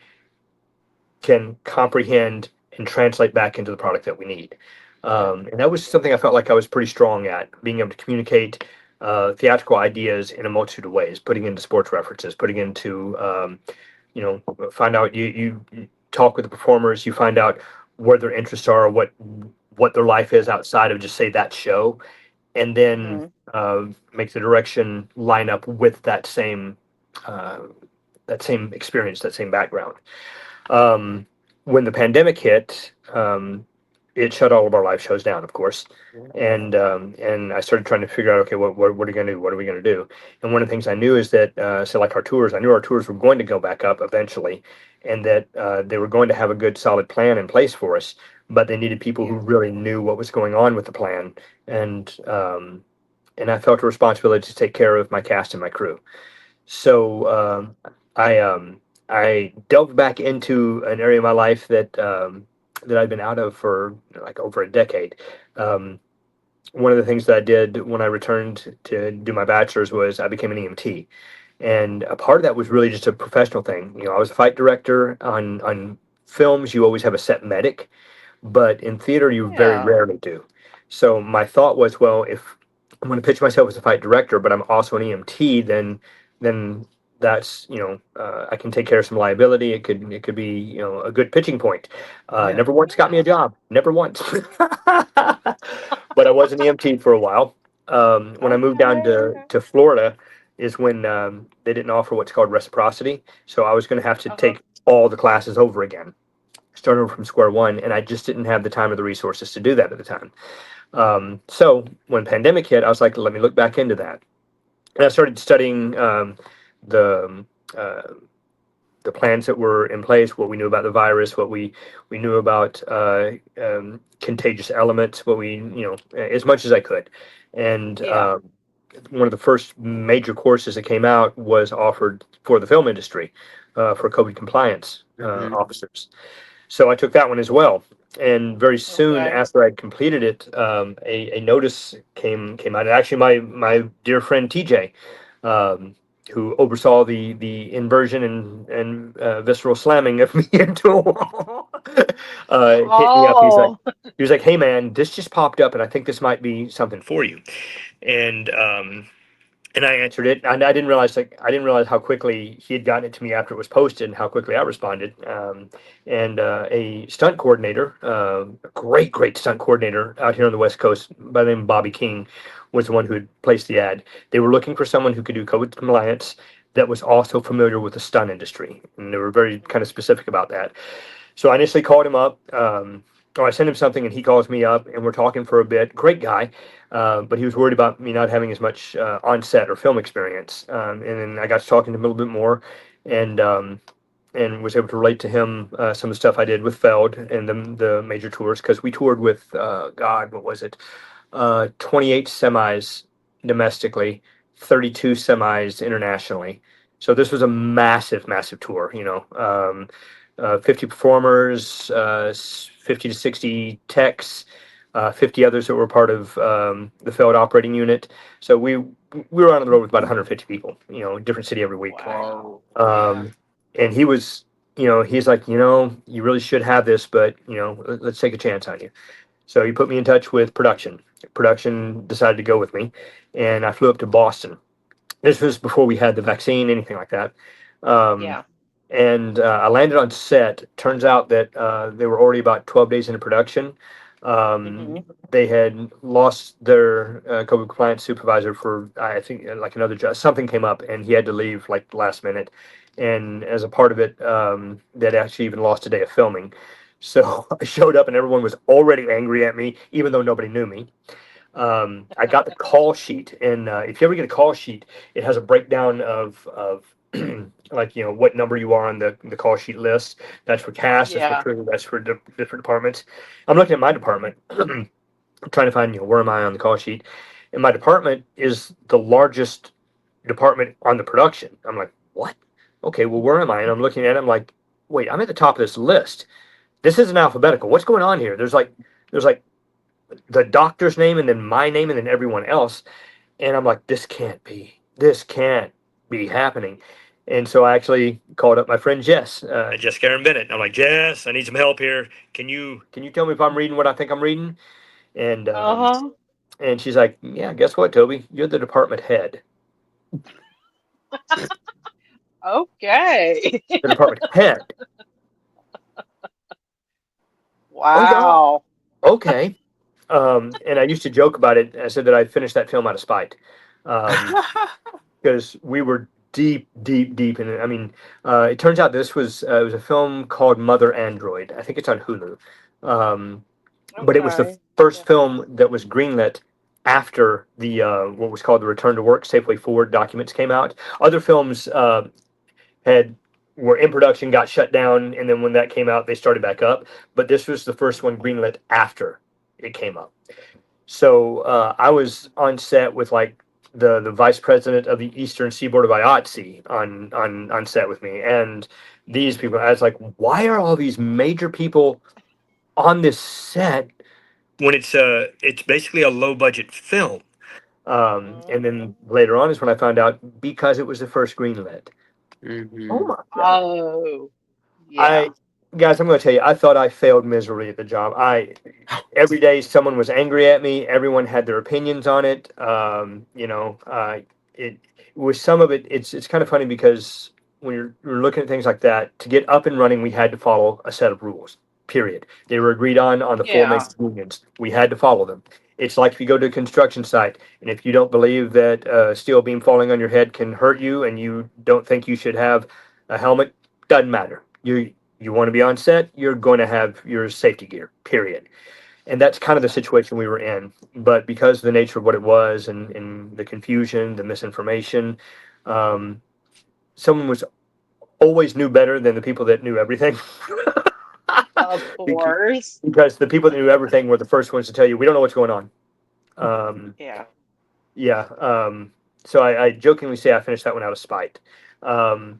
can comprehend and translate back into the product that we need. Yeah. And that was something I felt like I was pretty strong at, being able to communicate theatrical ideas in a multitude of ways, putting into sports references, putting into you know, find out you talk with the performers, you find out where their interests are, what their life is outside of just say that show, and then Mhm. make the direction line up with uh, that same experience, that same background. When the pandemic hit, it shut all of our live shows down, of course, and I started trying to figure out, okay, what are we gonna do? What are we gonna do? And one of the things I knew is that, so like our tours, I knew our tours were going to go back up eventually, and that they were going to have a good solid plan in place for us, but they needed people who Yeah. really knew what was going on with the plan, and I felt a responsibility to take care of my cast and my crew. So I I delved back into an area of my life that I'd been out of for like over a decade. Um, One of the things that I did when I returned to do my bachelor's was I became an EMT, and a part of that was really just a professional thing. You know, I was a fight director on films. You always have a set medic, but in theater you very Yeah. rarely do. So my thought was, well, if I'm going to pitch myself as a fight director, but I'm also an EMT, then that's, you know, I can take care of some liability. It could be, you know, a good pitching point. Never once got me a Yeah. job, never once. But I was an EMT for a while. When I moved down Okay. Okay. to Florida, is when they didn't offer what's called reciprocity. So I was going to have to Uh-huh. take all the classes over again, start over from square one, and I just didn't have the time or the resources to do that at the time. So when pandemic hit, I was like, let me look back into that, and I started studying the uh, the plans that were in place, what we knew about the virus, what we knew about contagious elements, what we, you know, as much as I could, and Yeah. one of the first major courses that came out was offered for the film industry for COVID compliance Mm-hmm. officers. So I took that one as well. And very soon Okay. after I'd completed it, a notice came out. And actually, my dear friend TJ, um, who oversaw the inversion and visceral slamming of me into a wall, hit me up. Oh. He was like, "Hey man, this just popped up, and I think this might be something for you." And and I answered it, and I didn't realize how quickly he had gotten it to me after it was posted, and how quickly I responded. And a stunt coordinator, a great stunt coordinator out here on the West Coast by the name of Bobby King, was the one who had placed the ad. They were looking for someone who could do COVID compliance that was also familiar with the stunt industry, and they were very kind of specific about that. So I initially called him up. Or I sent him something, and he calls me up, and we're talking for a bit. Great guy, but he was worried about me not having as much on-set or film experience. And then I got to talking to him a little bit more, and was able to relate to him some of the stuff I did with Feld and the major tours, because we toured with God, what was it? 28 semis domestically, 32 semis internationally. So this was a massive tour. You know, 50 performers, 50 to 60 techs, 50 others that were part of the Feld operating unit. So we were on the road with about 150 people. You know, different city every week. Wow. Yeah. Um, and he was, you know, he's like, you know, you really should have this, but you know, let's take a chance on you. So he put me in touch with production. Production decided to go with me, and I flew up to Boston. This was before we had the vaccine, anything like that. Um, Yeah. and I landed on set. Turns out that they were already about 12 days into production. Mhm. They had lost their COVID compliance supervisor for, I think, like another job. Something came up, and he had to leave like last minute. And as a part of it, they'd actually even lost a day of filming. So I showed up, and everyone was already angry at me, even though nobody knew me. I got the call sheet, and if you ever get a call sheet, it has a breakdown of like, you know, what number you are on the call sheet list. That's for cast, that's for Yeah. crew, that's for different departments. I'm looking at my department, trying to find, you know, where am I on the call sheet, and my department is the largest department on the production. I'm like, what? Okay, well, where am I? And I'm looking at it, I'm like, wait, I'm at the top of this list. This isn't alphabetical. What's going on here? There's like the doctor's name, and then my name, and then everyone else. And I'm like, this can't be happening. And so I actually called up my friend Jess, Jess Karen Bennett. I'm like, Jess, I need some help here. Can you tell me if I'm reading what I think I'm reading? And Uh-huh. And she's like, yeah, guess what, Toby? You're the department head. Okay. The department head. Oh yeah. Wow. Okay. And I used to joke about it. I said that I finished that film out of spite, because we were deep, deep, deep in it. I mean, it turns out this was it was a film called Mother Android. I think it's on Hulu, um, but it was the Okay. first Yeah. film that was greenlit after the what was called the Return to Work Safely Forward documents came out. Other films had were in production, got shut down, and then when that came out, they started back up. But this was the first one greenlit after it came up. So I was on set with like the vice president of the Eastern Seaboard of IATSE on set with me, and these people. I was like, why are all these major people on this set when it's basically a low budget film? And Mhm. then later on is when I found out because it was the first greenlit. Oh Mm-hmm. my god! Oh, yeah. I guys, I'm going to tell you, I thought I failed miserably at the job. I every day someone was angry at me. Everyone had their opinions on it. It with some of it, it's kind of funny because when you're looking at things like that, to get up and running, we had to follow a set of rules. Period. They were agreed on the four major Yeah. unions. We had to follow them. It's like if you go to a construction site and if you don't believe that a steel beam falling on your head can hurt you and you don't think you should have a helmet, doesn't matter. You want to be on set, you're going to have your safety gear. Period. And that's kind of the Exactly. situation we were in. But because of the nature of what it was and the confusion, the misinformation, um, someone was always knew better than the people that knew everything. Of course. Because the people that knew everything were the first ones to tell you, we don't know what's going on. Um, Yeah. Yeah. So I jokingly say I finished that one out of spite.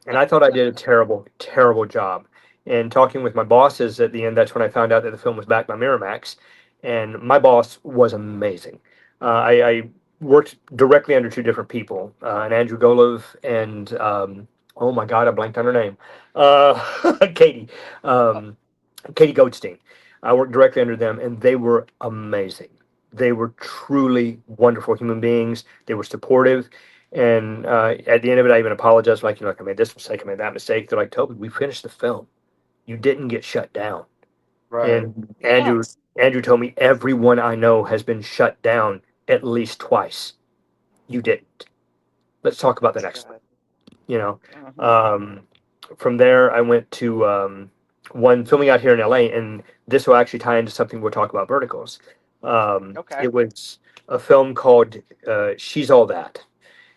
And I thought I did a terrible, terrible job. And talking with my bosses at the end, that's when I found out that the film was backed by Miramax. And my boss was amazing. I worked directly under two different people, an Andrew Golov and, oh my God, I blanked on her name, Katie. Oh, Um, Katie Goldstein. I worked directly under them, and they were amazing. They were truly wonderful human beings. They were supportive, and at the end of it, I even apologized, like, like I made this mistake, I made that mistake. They're like, Toby, we finished the film. You didn't get shut down. Right. And yeah. Andrew told me everyone I know has been shut down at least twice. You didn't. Let's talk about the That's next one. good. You know. Hmm. Um, from there, I went to one filming out here in LA, and this will actually tie into something we'll talk about verticals. Okay. It was a film called She's All That.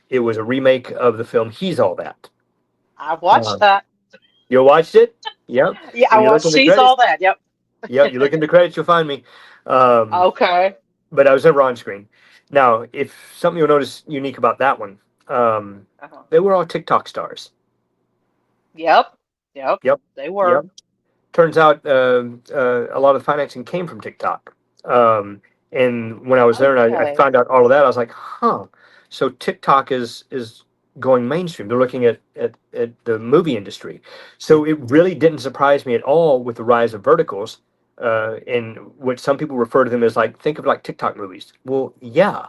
It was a remake of the film He's All That. I watched Um, that. you watched it? Yep. Yeah, I When you look watched in the She's credits, All That. Yep. yep, you look in the credits, you'll find me. Um, Okay. but I was never on screen. Now, if something you'll notice unique about that one, Uh-huh. they were all TikTok stars. Yep. Yep. Yep. They Yep. were. Turns out a lot of the financing came from TikTok. And when I was there and I Okay. found out all of that, I was like, huh. So TikTok is going mainstream. They're looking at the movie industry. So it really didn't surprise me at all with the rise of verticals. And what some people refer to them as like, think of like TikTok movies. Well, yeah,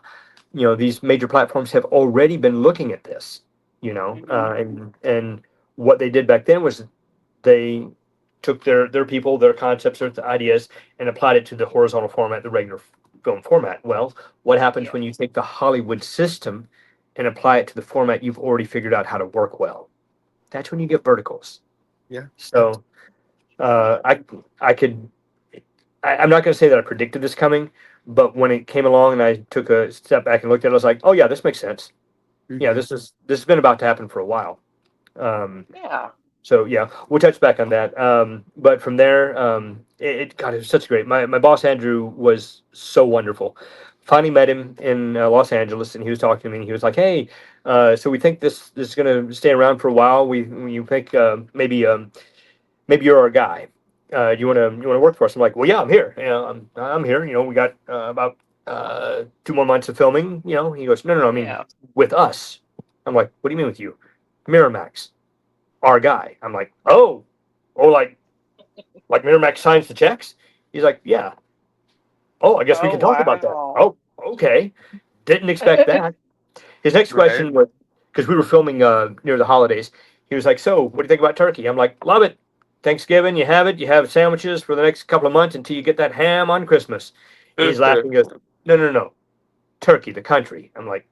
these major platforms have already been looking at this, Hmm. and what they did back then was they took their people, their concepts, their ideas, and applied it to the horizontal format, the regular film format. Well, what happens Yeah. when you take the Hollywood system and apply it to the format you've already figured out how to work well? That's when you get verticals. Yeah. So True. uh, I I could I'm not going to say that I predicted this coming, but when it came along and I took a step back and looked at it, I was like, oh yeah, this makes sense. Yeah, Mm-hmm. this has been about to happen for a while. Um, Yeah. So yeah, we'll touch back on that. But from there, God, it was such great. My boss Andrew was so wonderful. Finally met him in Los Angeles, and he was talking to me. And he was like, "Hey, so we think this is going to stay around for a while. We think maybe you're our guy. You want to work for us?" I'm like, "Well, yeah, I'm here. I'm here. We got about 2 more months of filming. He goes, "No, no, no. I mean, Yeah. with us." I'm like, "What do you mean with you?" Miramax, our guy. I'm like, oh, like Miramax signs the checks. He's like, yeah. Oh, I guess we Oh, can talk about that. wow. Oh, okay, didn't expect that. His next Right. question was, because we were filming near the holidays, he was like, "So, what do you think about turkey?" I'm like, "Love it. Thanksgiving, you have it. You have sandwiches for the next couple of months until you get that ham on Christmas." And he's laughing. He goes, "No, no, no, Turkey, the country." I'm like,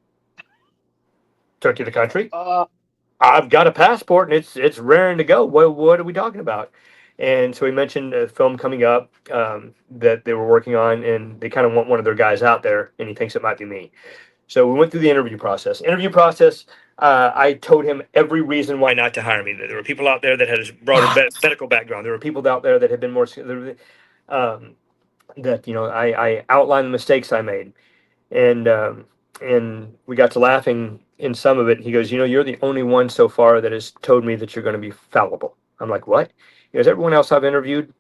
"Turkey, the country? uh, I've got a passport and it's raring to go. What are we talking about?" And so he mentioned a film coming up that they were working on, and they kind of want one of their guys out there, and he thinks it might be me. So we went through the interview process. I told him every reason why not to hire me. There were people out there that had a broader medical background. There were people out there that had been more um, that I outlined the mistakes I made, and we got to laughing in some of it. He goes, "You're the only one so far that has told me that you're going to be fallible." I'm like, "What?" He goes, "Everyone else I've interviewed,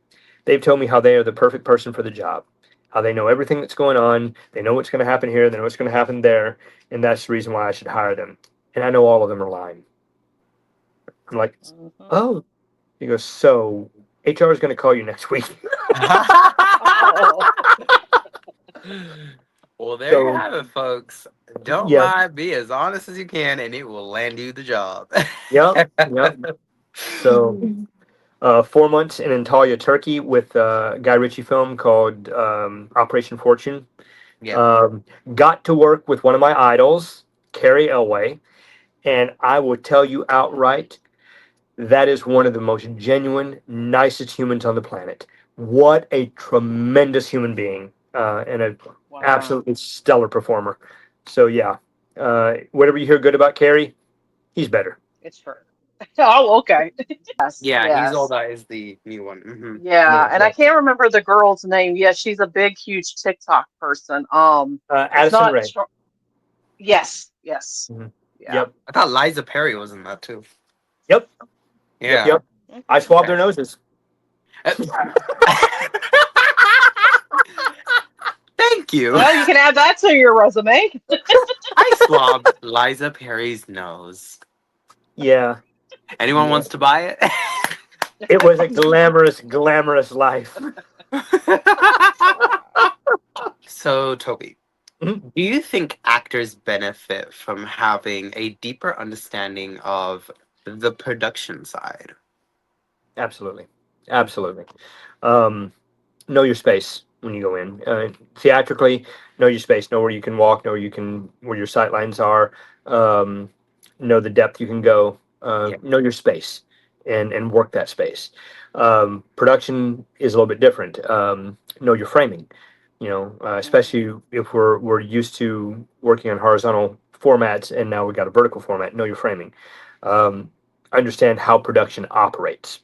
they've told me how they are the perfect person for the job, how they know everything that's going on, they know what's going to happen here, they know what's going to happen there, and that's the reason why I should hire them. And I know all of them are lying." I'm like, mhm. "Oh." He goes, "So HR is going to call you next week." Oh, Well, there you So have it, folks. Don't yeah, lie. Be as honest as you can, and it will land you the job. yep, yep. So 4 months in Antalya, Turkey, with a Guy Ritchie film called Operation Fortune. Yep. Um, got to work with one of my idols, Carrie Elway, and I will tell you outright, that is one of the most genuine, nicest humans on the planet. What a tremendous human being, and an wow. absolutely stellar performer. So yeah, whatever you hear good about Carrie, he's better. It's true. Oh, okay. Yes, Yeah, he's all yes. that is the new one. Hmm. Yeah, Yeah, and I yeah. can't remember the girl's name. Yeah, she's a big, huge TikTok person. It's Addison not. Rae. Yes, yes, Mhm. yeah. Yep, I thought Liza Perry was in that too. yep, yep, Yeah. yep. I swabbed Okay. their noses. Uh, Thank you. Well, you can add that to your resume. I swabbed Liza Perry's nose. Yeah, Anyone yeah. wants to buy It was a glamorous, glamorous life. Wow. So, Toby, Mhm. do you think actors benefit from having a deeper understanding of the production side? Absolutely, absolutely. Um, know your space when you go in. Theatrically, know your space. Know where you can walk. Know where your sight lines are. Um, know the depth you can go. Yeah. Know your space, and work that space. Production is a little bit different. Know your framing. Mhm. Especially if we're used to working on horizontal formats, and now we got a vertical format. Know your framing. Um, understand how production operates.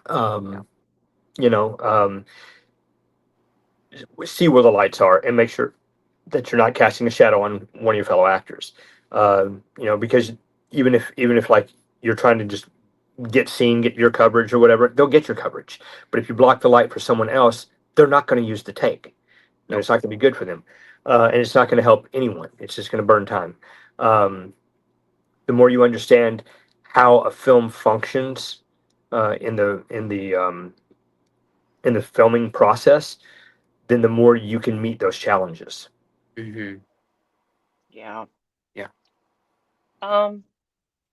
Yeah. Um, you know, um, see where the lights are and make sure that you're not casting a shadow on one of your fellow actors. Because even if like you're trying to just get seen, get your coverage or whatever, they'll get your coverage. But if you block the light for someone else, they're not going to use the take. Nope. It's not going to be good for them, and it's not going to help anyone. It's just going to burn time. Um, the more you understand how a film functions in the filming process, then the more you can meet those challenges. Hmm. Yeah. Yeah. Um.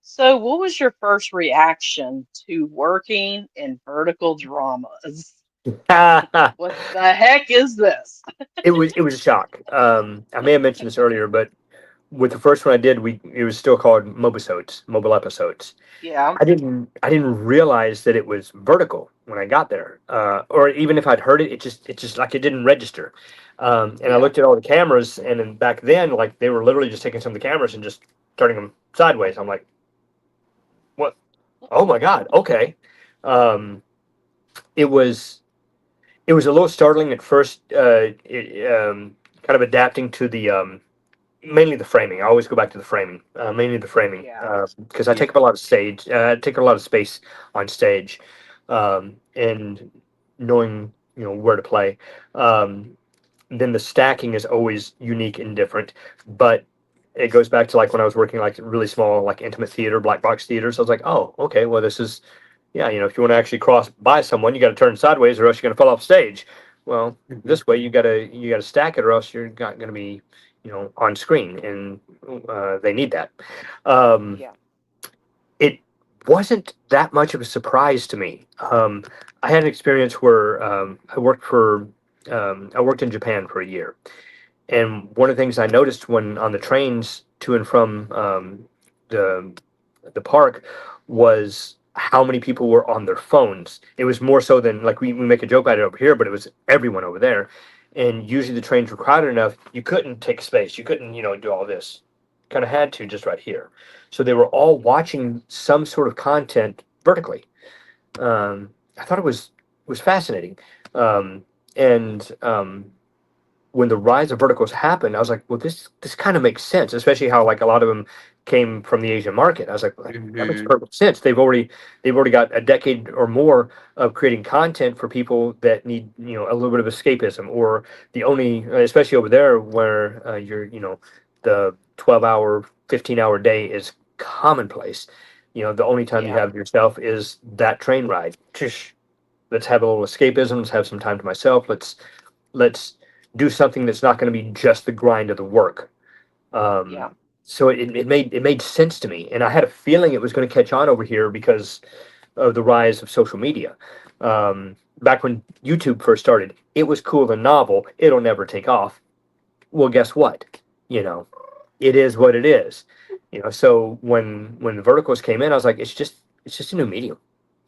So, what was your first reaction to working in vertical dramas? What the heck is this? It was a shock. I may have mentioned this earlier, but with the first one I did, we it was still called mobisodes, mobile episodes. Yeah. I didn't realize that it was vertical when I got there, or even if I'd heard it, it just like it didn't register. And I Yeah. looked at all the cameras, and then back then, like they were literally just taking some of the cameras and just turning them sideways. I'm like, what? Oh my god! Okay. Um, it was it was a little startling at first, kind of adapting to the mainly the framing. I always go back to the framing, mainly the framing, Yeah. because I take Yeah. up a lot of stage. I take a lot of space on stage, and knowing where to play. Um, then the stacking is always unique and different, but it goes back to like when I was working like really small, like intimate theater, black box theaters. I was like, oh, okay, well this is yeah. If you want to actually cross by someone, you got to turn sideways, or else you're going to fall off stage. Well, Mhm. this way you gotta stack it, or else you're not gonna be, on screen, and they need that. Um, Yeah. it wasn't that much of a surprise to me. I had an experience where I worked in Japan for a year, and one of the things I noticed when on the trains to and from the the park was how many people were on their phones. It was more so than like we make a joke about it over here, but it was everyone over there. And usually the trains were crowded enough, you couldn't take space. You couldn't, do all this. Kind of had to just right here. So they were all watching some sort of content vertically. I thought it was fascinating. And when the rise of verticals happened, I was like, well, this kind of makes sense, especially how like a lot of them came from the Asian market. I was like that makes Mhm. perfect sense. They've already got a decade or more of creating content for people that need a little bit of escapism, or the only, especially over there where you're the 12-hour, 15-hour day is commonplace. The only time you Yeah. have yourself is that train ride. Tish, let's have a little escapism. Let's have some time to myself. Let's do something that's not going to be just the grind of the work. Um, Yeah. so it made sense to me, and I had a feeling it was going to catch on over here because of the rise of social media. Back when YouTube first started, it was cool and novel. It'll never take off. Well, guess what? You know, it is what it is. So when the verticals came in, I was like, it's just a new medium.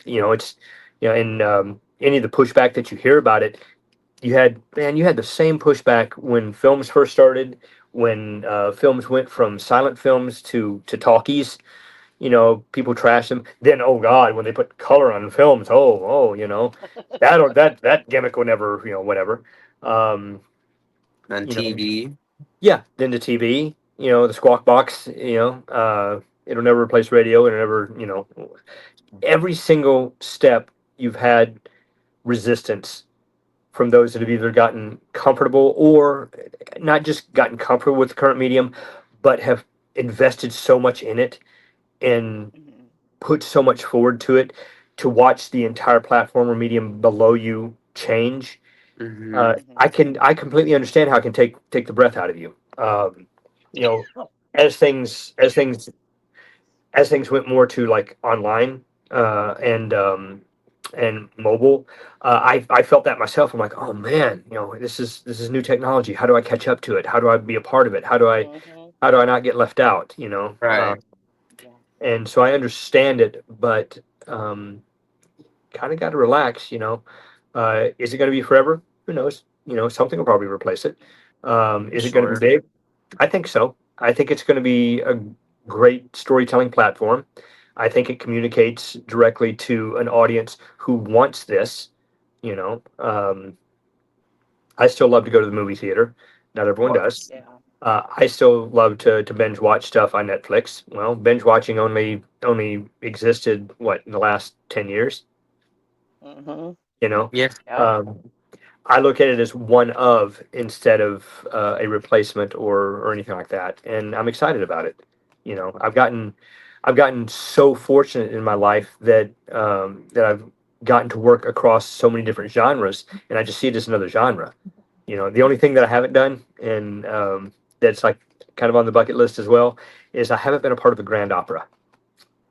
It's and any of the pushback that you hear about it, you had the same pushback when films first started, when films went from silent films to talkies. People trash them. Then, oh God, when they put color on films, oh, that gimmick will never, whatever. Um, On you know, TV. yeah. Then the TV, the squawk box, it'll never replace radio. It'll never, every single step you've had resistance from those that have either gotten comfortable or not just gotten comfortable with the current medium, but have invested so much in it and Mhm. put so much forward to it to watch the entire platform or medium below you change. Mhm. I Mhm. can I completely understand how it can take the breath out of you. You know, as things went more to like online and mobile, I felt that myself. I'm like, oh man, this is new technology. How do I catch up to it? How do I be a part of it? How do I Mhm. how do I not get left out? Right. Yeah. And so I understand it, but um, kind of got to relax. Is it going to be forever? Who knows? Something will probably replace it. Is it going to be Sure. big? I think so. I think it's going to be a great storytelling platform. I think it communicates directly to an audience who wants this. I still love to go to the movie theater. Not Of everyone does. course. Yeah. I still love to binge watch stuff on Netflix. Well, binge watching only existed what in the last 10 years. Mhm. You know, Yeah. Yeah. um, I look at it as one of instead of a replacement or anything like that, and I'm excited about it. I've gotten so fortunate in my life that I've gotten to work across so many different genres, and I just see it as another genre. The only thing that I haven't done, and that's like kind of on the bucket list as well, is I haven't been a part of a grand opera.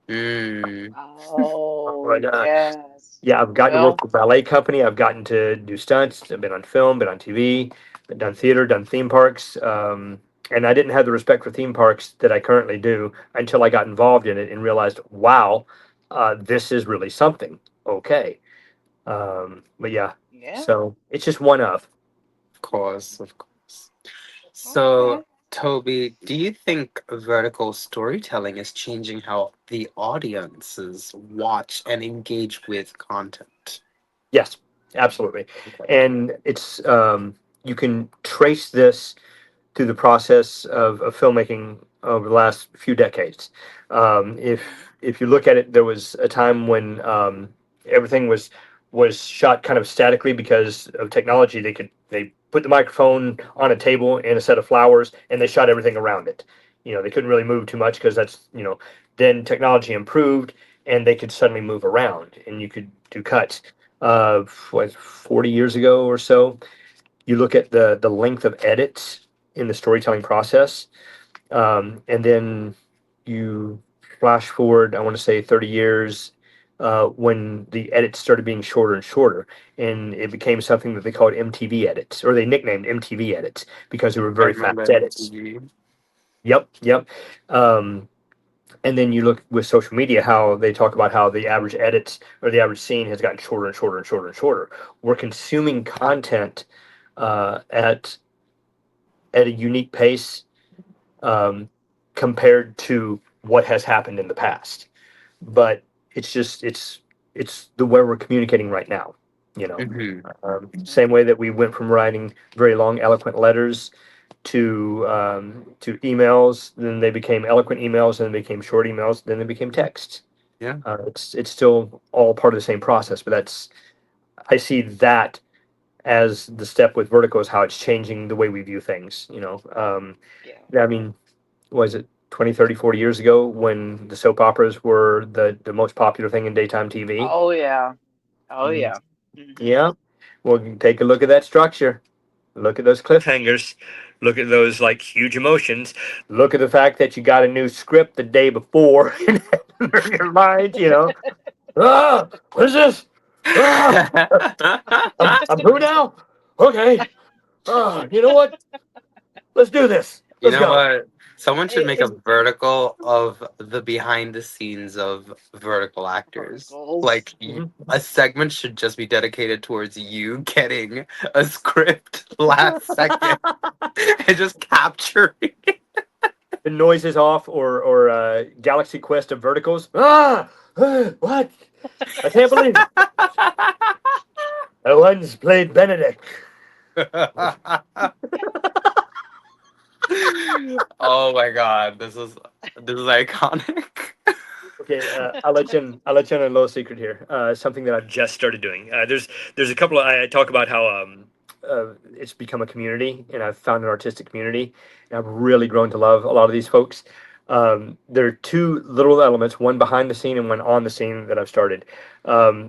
Mm. Oh, But yes. yeah, I've gotten to work Well, with a ballet company. I've gotten to do stunts. I've been on film, been on TV, I've done theater, done theme parks. And I didn't have the respect for theme parks that I currently do until I got involved in it and realized, wow, this is really something. Okay. But yeah, yeah. so it's just one of. Of course. Of course. So, Okay. Toby, do you think vertical storytelling is changing how the audiences watch and engage with content? Yes, absolutely. Okay. And you can trace this through the process of filmmaking over the last few decades. If Mhm. if you look at it, there was a time when everything was shot kind of statically because of technology. They put the microphone on a table and a set of flowers, and they shot everything around it. They couldn't really move too much because that's. Then technology improved, and they could suddenly move around, and you could do cuts. what, 40 years ago or so. You look at the length of edits in the storytelling process, and then you flash forward, I want to say 30 years, when the edits started being shorter and shorter, and it became something that they called MTV edits, or they nicknamed MTV edits because they were I very remember fast edits. MTV. Yep, yep. Um, and then you look with social media how they talk about how the average edits or the average scene has gotten shorter and shorter and shorter and shorter. We're consuming content at a unique pace, um, compared to what has happened in the past. But it's just it's the way we're communicating right now. You know, Hmm. same way that we went from writing very long, eloquent letters to emails. Then they became eloquent emails, then they became short emails, then they became texts. Yeah. It's still all part of the same process, but that's I see that as the step with vertical is how it's changing the way we view things. Yeah. I mean, was it 20, 30, 40 years ago when the soap operas were the most popular thing in daytime TV? Oh yeah. Oh Mhm. yeah. Hmm. Yeah. Well, take a look at that structure. Look at those cliffhangers. Look at those like huge emotions. Look at the fact that you got a new script the day before in your mind, Ah, what is this? Ah, I'm who now? Okay. Ah, you know what? Let's do this. You Let's know go. what? Someone should make a It, vertical of the behind the scenes of vertical actors. Like verticals. Mhm. a segment should just be dedicated towards you getting a script last second and just capturing. The noises off or Galaxy Quest of verticals. What? I can't believe it. I once played Benedict. Oh my god, this is iconic. Okay, I'll let you in a little secret here. Something that I've just started doing. There's a couple. I talk about how it's become a community, and I've found an artistic community, and I've really grown to love a lot of these folks. There are two little elements, one behind the scene and one on the scene that I've started,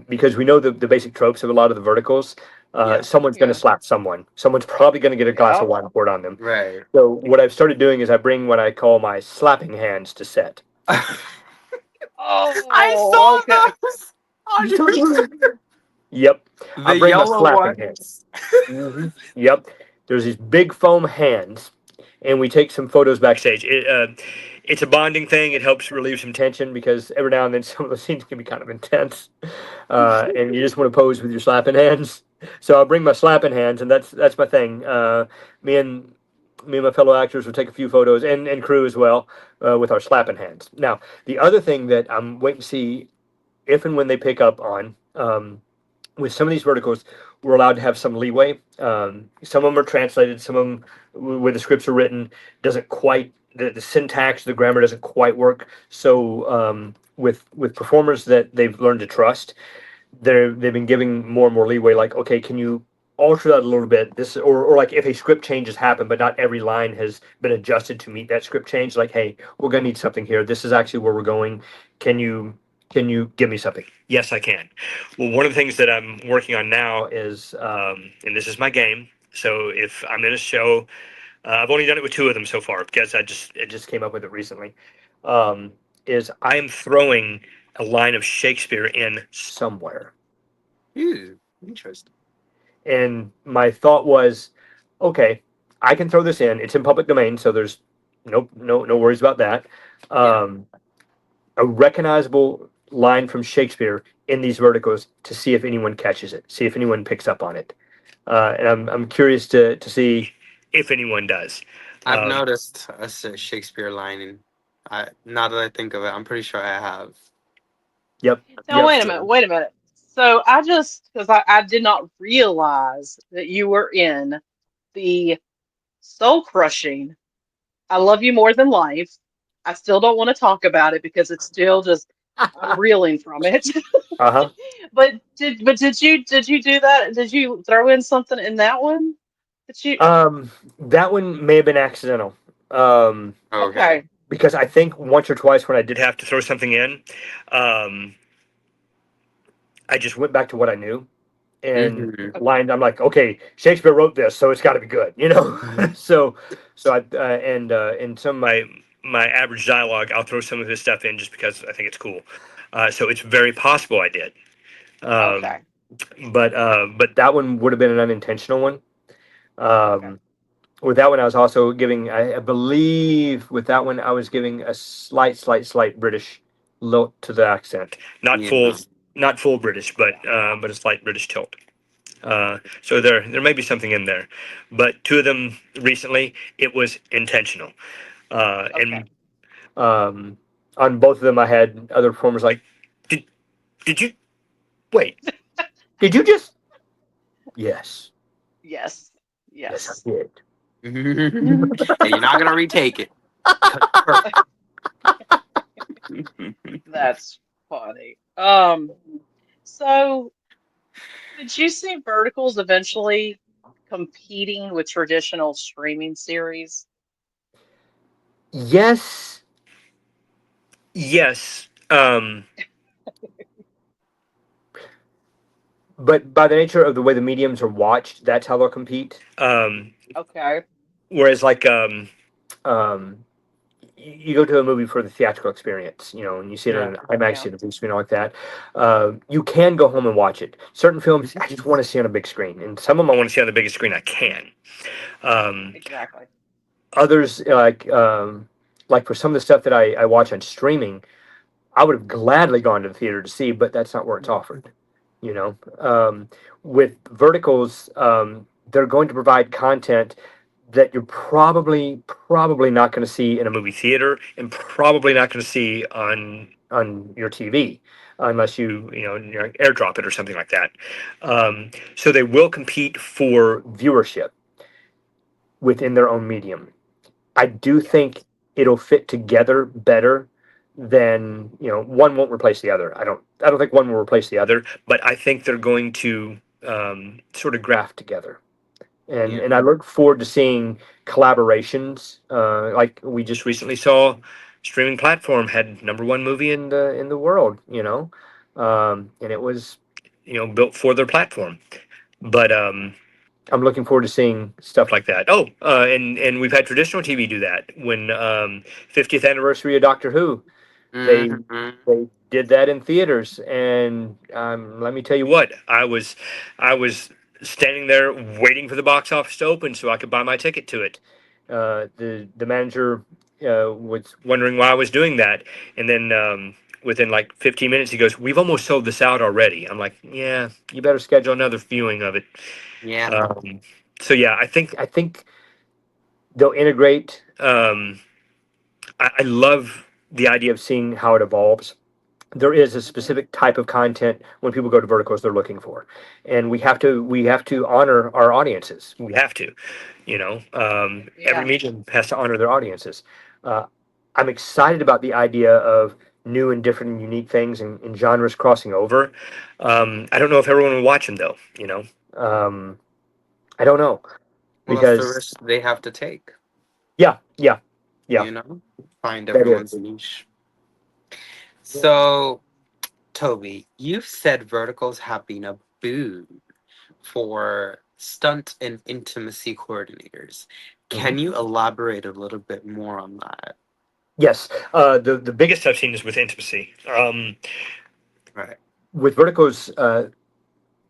because we know the basic tropes of a lot of the verticals. Yeah, Someone's going to Yeah. slap someone. Someone's probably going to get a glass Yeah. of wine poured on them. right. So what I've started doing is I bring what I call my slapping hands to set. I Oh, saw okay. those on your Yep. I the bring my yellow slapping hand. ones. Yep. There's these big foam hands, and we take some photos backstage. It's a bonding thing. It helps relieve some tension because every now and then some of those scenes can be kind of intense, and you just want to pose with your slapping hands. So I'll bring my slapping hands, and that's my thing. Me and me and my fellow actors will take a few photos, and crew as well, with our slapping hands. Now, the other thing that I'm waiting to see if and when they pick up on. With some of these verticals, we're allowed to have some leeway. Some of them are translated, some of them, where the scripts are written, doesn't quite the syntax, the grammar doesn't quite work. So with performers that they've learned to trust, they've been giving more and more leeway. Like, okay, can you alter that a little bit? This or like if a script change has happened, but not every line has been adjusted to meet that script change. Like, hey, we're gonna need something here. This is actually where we're going. Can you can you give me something? Yes, I can. Well, one of the things that I'm working on now is, and this is my game. So if I'm in a show, I've only done it with two of them so far because I just came up with it recently. Um, is I am throwing a line of Shakespeare in somewhere. Ooh, interesting. And my thought was, okay, I can throw this in. It's in public domain, so there's no worries about that. Yeah. Um, a recognizable line from Shakespeare in these verticals to see if anyone catches it, see if anyone picks up on it. And I'm curious to see if anyone does. I've Um, noticed a Shakespeare line, and now that I think of it, I'm pretty sure I have. yep, Now, yep. wait a minute. Wait a minute. So I just, because I did not realize that you were in the soul crushing. I love you more than life. I still don't want to talk about it because it's still just, I'm reeling from it. Uh-huh. But did you do that? Did you throw in something in that one? That you That one may have been accidental. Okay. Okay. Because I think once or twice when I did have to throw something in, um, I just went back to what I knew. and Mm-hmm. lines. I'm like, okay, Shakespeare wrote this, so it's got to be good, you know. so, so I in some of my average dialogue, I'll throw some of his stuff in just because I think it's cool. So it's very possible I did, um, Okay. but that one would have been an unintentional one. Okay. Um, with that one, I was also giving, I believe, with that one, I was giving a slight British lilt to the accent. Not full, Yeah. not full British, but a slight British tilt. So there may be something in there, but two of them recently, it was intentional. Okay. And on both of them, I had other performers like, did did you wait? Did you just? Yes, Yes. yes, I Yes. did. And you're not gonna retake it. 'Cause it's perfect. That's funny. So could you see verticals eventually competing with traditional streaming series? Yes, yes. But by the nature of the way the mediums are watched, that's how they'll compete. Okay. Whereas, like, um, you go to a movie for the theatrical experience, you know, and you see it on Yeah. an IMAX, Yeah. see it on a big screen, all like that. You can go home and watch it. Certain films I just want to see on a big screen, and some of them I want to see on the biggest screen I can. Um, Exactly. Others, like for some of the stuff that I watch on streaming, I would have gladly gone to the theater to see, but that's not where it's offered. You know, with verticals, they're going to provide content that you're probably not going to see in a movie theater, and probably not going to see on your TV unless you airdrop it or something like that. So they will compete for viewership within their own medium. I do Yeah. think it'll fit together better than, one won't replace the other. I don't think one will replace the other, but I think they're going to sort of graft together. And Yeah. and I look forward to seeing collaborations, like we just recently saw. Streaming platform had number one movie in the world, and it was built for their platform. But I'm looking forward to seeing stuff like that. Oh, and we've had traditional TV do that. When 50th anniversary of Doctor Who, they Mm-hmm. they did that in theaters, and let me tell you what, I was standing there waiting for the box office to open so I could buy my ticket to it. The manager was wondering why I was doing that, and then within like 15 minutes he goes, "We've almost sold this out already." I'm like, "Yeah, you better schedule another viewing of it." Yeah. Um, so yeah, I think they'll integrate. I love the idea of seeing how it evolves. There is a Hmm. specific type of content when people go to verticals they're looking for, and we have to honor our audiences. We have to, every Yeah. medium has to honor their audiences. Uh, I'm excited about the idea of new and different and unique things and genres crossing over. I don't know if everyone will watch them though. I don't know Well, that's the because risk they have to take. yeah, yeah, yeah. You know, find That everyone's is. niche. So, Toby, you've said verticals have been a boon for stunt and intimacy coordinators. Mhm. Can you elaborate a little bit more on that? Yes, the biggest I've seen is with intimacy. Right. With verticals,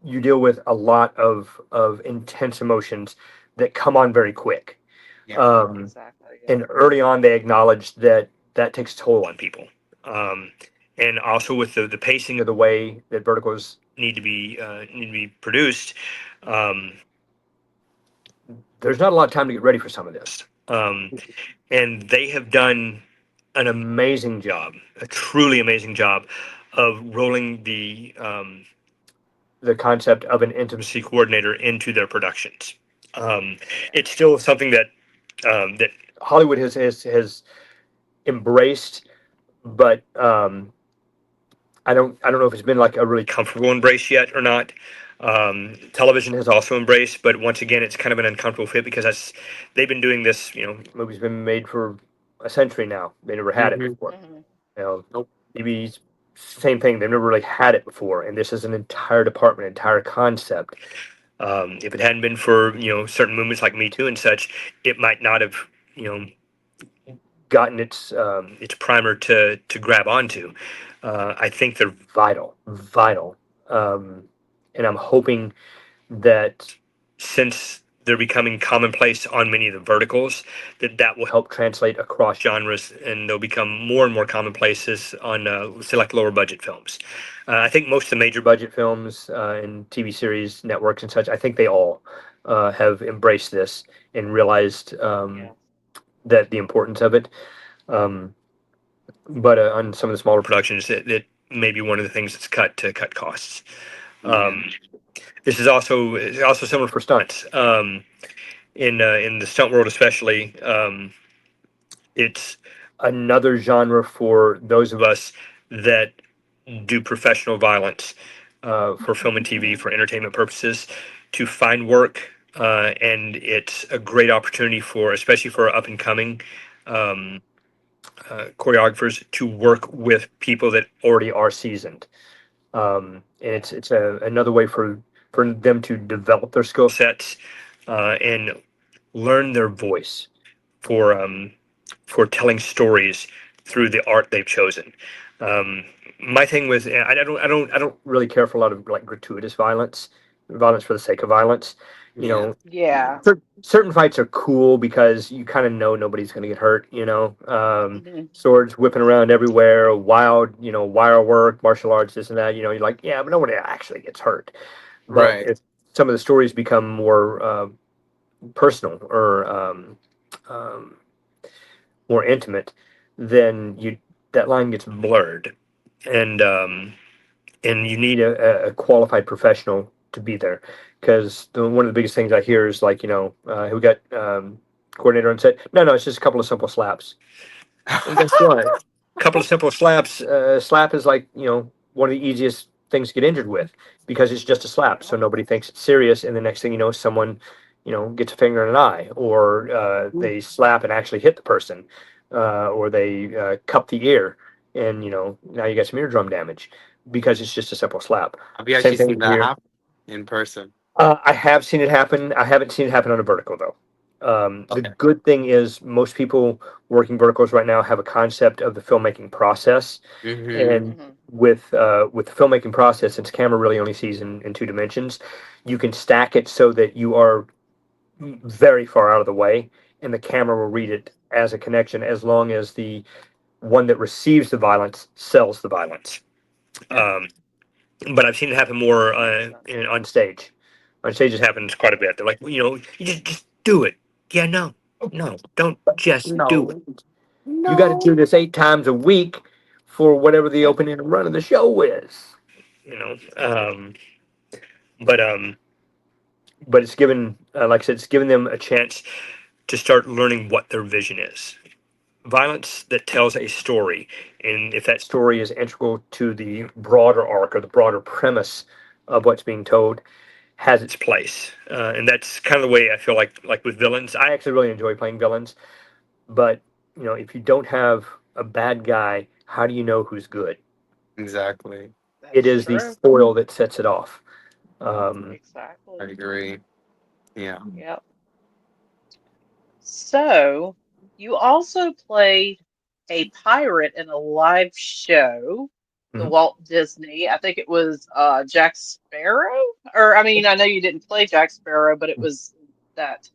you deal with a lot of intense emotions that come on very quick. Yeah. Um, Exactly. Yeah. and early on, they acknowledge that that takes a toll on people. And also with the pacing of the way that verticals need to be produced, um, there's not a lot of time to get ready for some of this. And they have done an amazing job, a truly amazing job, of rolling the concept of an intimacy coordinator into their productions. Um, Yeah. it's still something that Hollywood has embraced, but I don't know if it's been like a really comfortable embrace yet or not. Television has also embraced, but once again, it's kind of an uncomfortable fit because they've been doing this. Movies been made for a century now. They never had it Mm-hmm. before. Hmm. You know, Nope. TVs. same thing. They've never really had it before, and this is an entire department, entire concept. If it hadn't been for certain movements like Me Too and such, it might not have you know gotten its primer to grab onto. I think they're vital, vital, um, and I'm hoping that since they're becoming commonplace on many of the verticals, that will help translate across genres, and they'll become more and more commonplaces on say like lower budget films. I think most of the major budget films and TV series networks and such, I think they all have embraced this and realized Yeah. that the importance of it. Um, but on some of the smaller productions, it may be one of the things that's cut to cut costs. Yeah. Um, this is also similar for stunts. In the stunt world, especially, it's another genre for those of us that do professional violence for film and TV for entertainment purposes to find work, and it's a great opportunity for, especially for up and coming um, choreographers, to work with people that already are seasoned. And Yeah. it's another way for them to develop their skill sets and learn their voice for telling stories through the art they've chosen. Um, my thing with I don't really care for a lot of like gratuitous violence, violence for the sake of violence. You Yeah. know, Yeah. certain fights are cool because you kind of know nobody's going to get hurt. Hmm. Swords whipping around everywhere, wild, wire work, martial arts, this and that. You're like, yeah, but nobody actually gets hurt. But Right. if some of the stories become more personal or more intimate, then you that line gets blurred, and you need a qualified professional to be there, because one of the biggest things I hear is like, we got coordinator on set. No, no, it's just a couple of simple slaps. Well, guess what? A couple of simple slaps. Slap is like one of the easiest things to get injured with because it's just a slap, so Yeah. nobody thinks it's serious. And the next thing you know, someone gets a finger in an eye, or they slap and actually hit the person, or they cup the ear, and now you got some eardrum damage because it's just a simple slap. Have you Same actually thing seen that here. happen in person? I have seen it happen. I haven't seen it happen on a vertical though. The Okay. good thing is most people working verticals right now have a concept of the filmmaking process, Mm-hmm. and Hmm. with the filmmaking process, since camera really only sees in two dimensions, you can stack it so that you are very far out of the way, and the camera will read it as a connection as long as the one that receives the violence sells the violence. Yeah. Um, but I've seen it happen more Makes sense. on stage. On stage, it happens quite a bit. They're like, you just do it. Yeah, no, no, don't just do it. No. You got to do No. this 8 times a week for whatever the opening and run of the show is. You know, but it's given, like I said, it's given them a chance to start learning what their vision is. Violence that tells a story, and if that story is integral to the broader arc or the broader premise of what's being told, has its place. And that's kind of the way I feel like with villains. I actually really enjoy playing villains, but if you don't have a bad guy, how do you know who's good? Exactly. It That's is the true. foil that sets it off. Um, I Exactly. agree. Yeah. Yep. So, you also played a pirate in a live show, the mhm. Walt Disney. I think it was Jack Sparrow. Or, I mean, I know you didn't play Jack Sparrow, but it was that.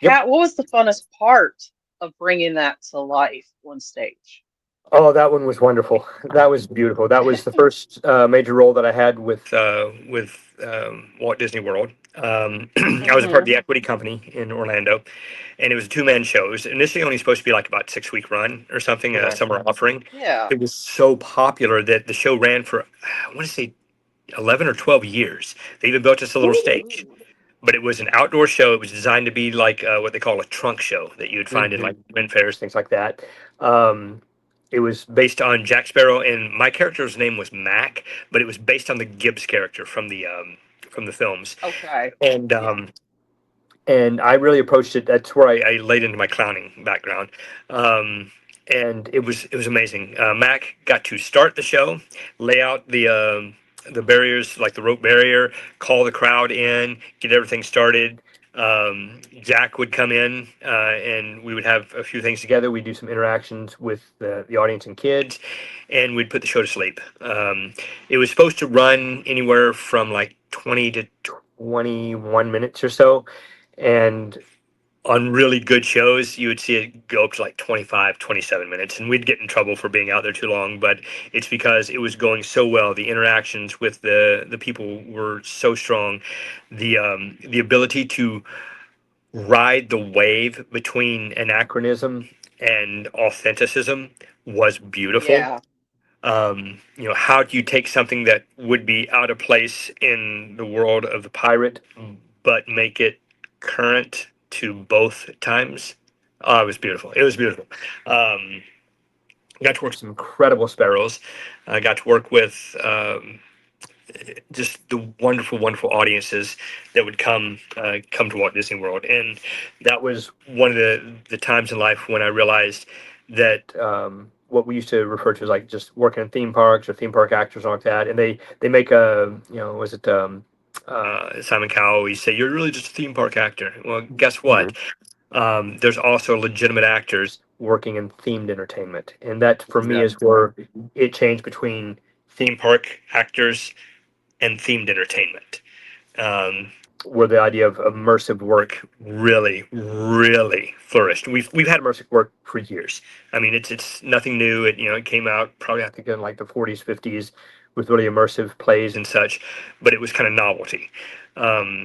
Yep. What was the funnest part of bringing that to life on stage? Oh, that one was wonderful. That was beautiful. That was the first major role that I had with Walt Disney World. I was a part Hmm. of the equity company in Orlando, and it was a two-man show. It was initially only supposed to be like about 6 week run or something, a Right. summer offering. Yeah. It was so popular that the show ran for, I want to say, 11 or 12 years. They even built us a little stage, Ooh. but it was an outdoor show. It was designed to be like what they call a trunk show that you would find in Mm-hmm. like wind fairs, things like that. Um, it was based on Jack Sparrow, and my character's name was Mac, but it was based on the Gibbs character from the films. Okay. And Yeah. I really approached it. That's where I laid into my clowning background. Um, and it was amazing. Mac got to start the show, lay out the barriers, like the rope barrier, call the crowd in, get everything started. Jack would come in, and we would have a few things together. We'd do some interactions with the audience and kids, and we'd put the show to sleep. It was supposed to run anywhere from like 20 to 21 minutes or so, and on really good shows, you would see it go up to like 25, 27 minutes, and we'd get in trouble for being out there too long. But it's because it was going so well. The interactions with the people were so strong. The ability to ride the wave between anachronism and authenticism was beautiful. Yeah. How do you take something that would be out of place in the world of the pirate, but make it current to both times? Oh, it was beautiful. It was beautiful. Um, got to work with some incredible sparrows. I got to work with just the wonderful, wonderful audiences that would come to Walt Disney World, and that was one of the times in life when I realized that what we used to refer to as like just working in theme parks or theme park actors and like that, and they make a was it Simon Cowell always say you're really just a theme park actor. Well, guess what? Mhm. There's also legitimate actors working in themed entertainment, and that for me is Exactly. where it changed between theme park actors and themed entertainment, where the idea of immersive work really, really flourished. We've had immersive work for years. I mean, it's nothing new. It came out probably I think in like the 40s, 50s with really immersive plays and such, but it was kind of novelty.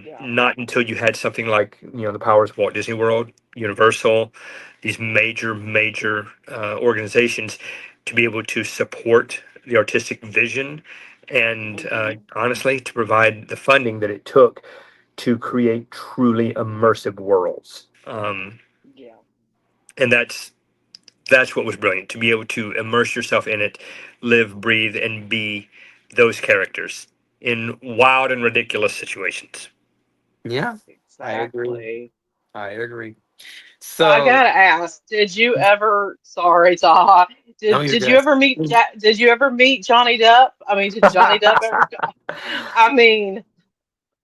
Yeah. Not until you had something like the powers of Walt Disney World, Universal, these major, major organizations to be able to support the artistic vision and Hmm. honestly to provide the funding that it took to create truly immersive worlds. Yeah. And that's what was brilliant, to be able to immerse yourself in it, live, breathe, and be those characters in wild and ridiculous situations. Yeah, I agree. Exactly. I agree. So I So, gotta ask, did you ever, sorry, Taha, no, did you're did you good. ever meet did you ever meet Johnny Depp? I mean, did Johnny Depp ever I mean,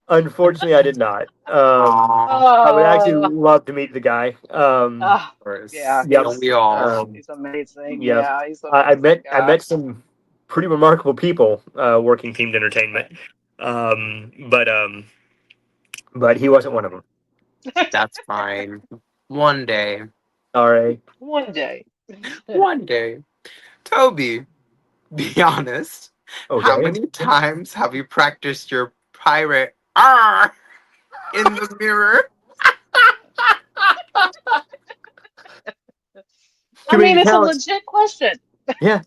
Unfortunately, I did not. Aw, of I would actually uh, love to meet the guy. yeah, course. Yep. Don't we all? he's amazing. Yep. Yeah, he's an I amazing I guy. met some pretty remarkable people working themed entertainment, Okay. but he wasn't one of them. That's fine. One day. All right. One day. One day. Toby, be honest. How Okay. many times have you practiced your pirate Arrr in the mirror? I Too many mean, to it's a count. legit question. Yeah.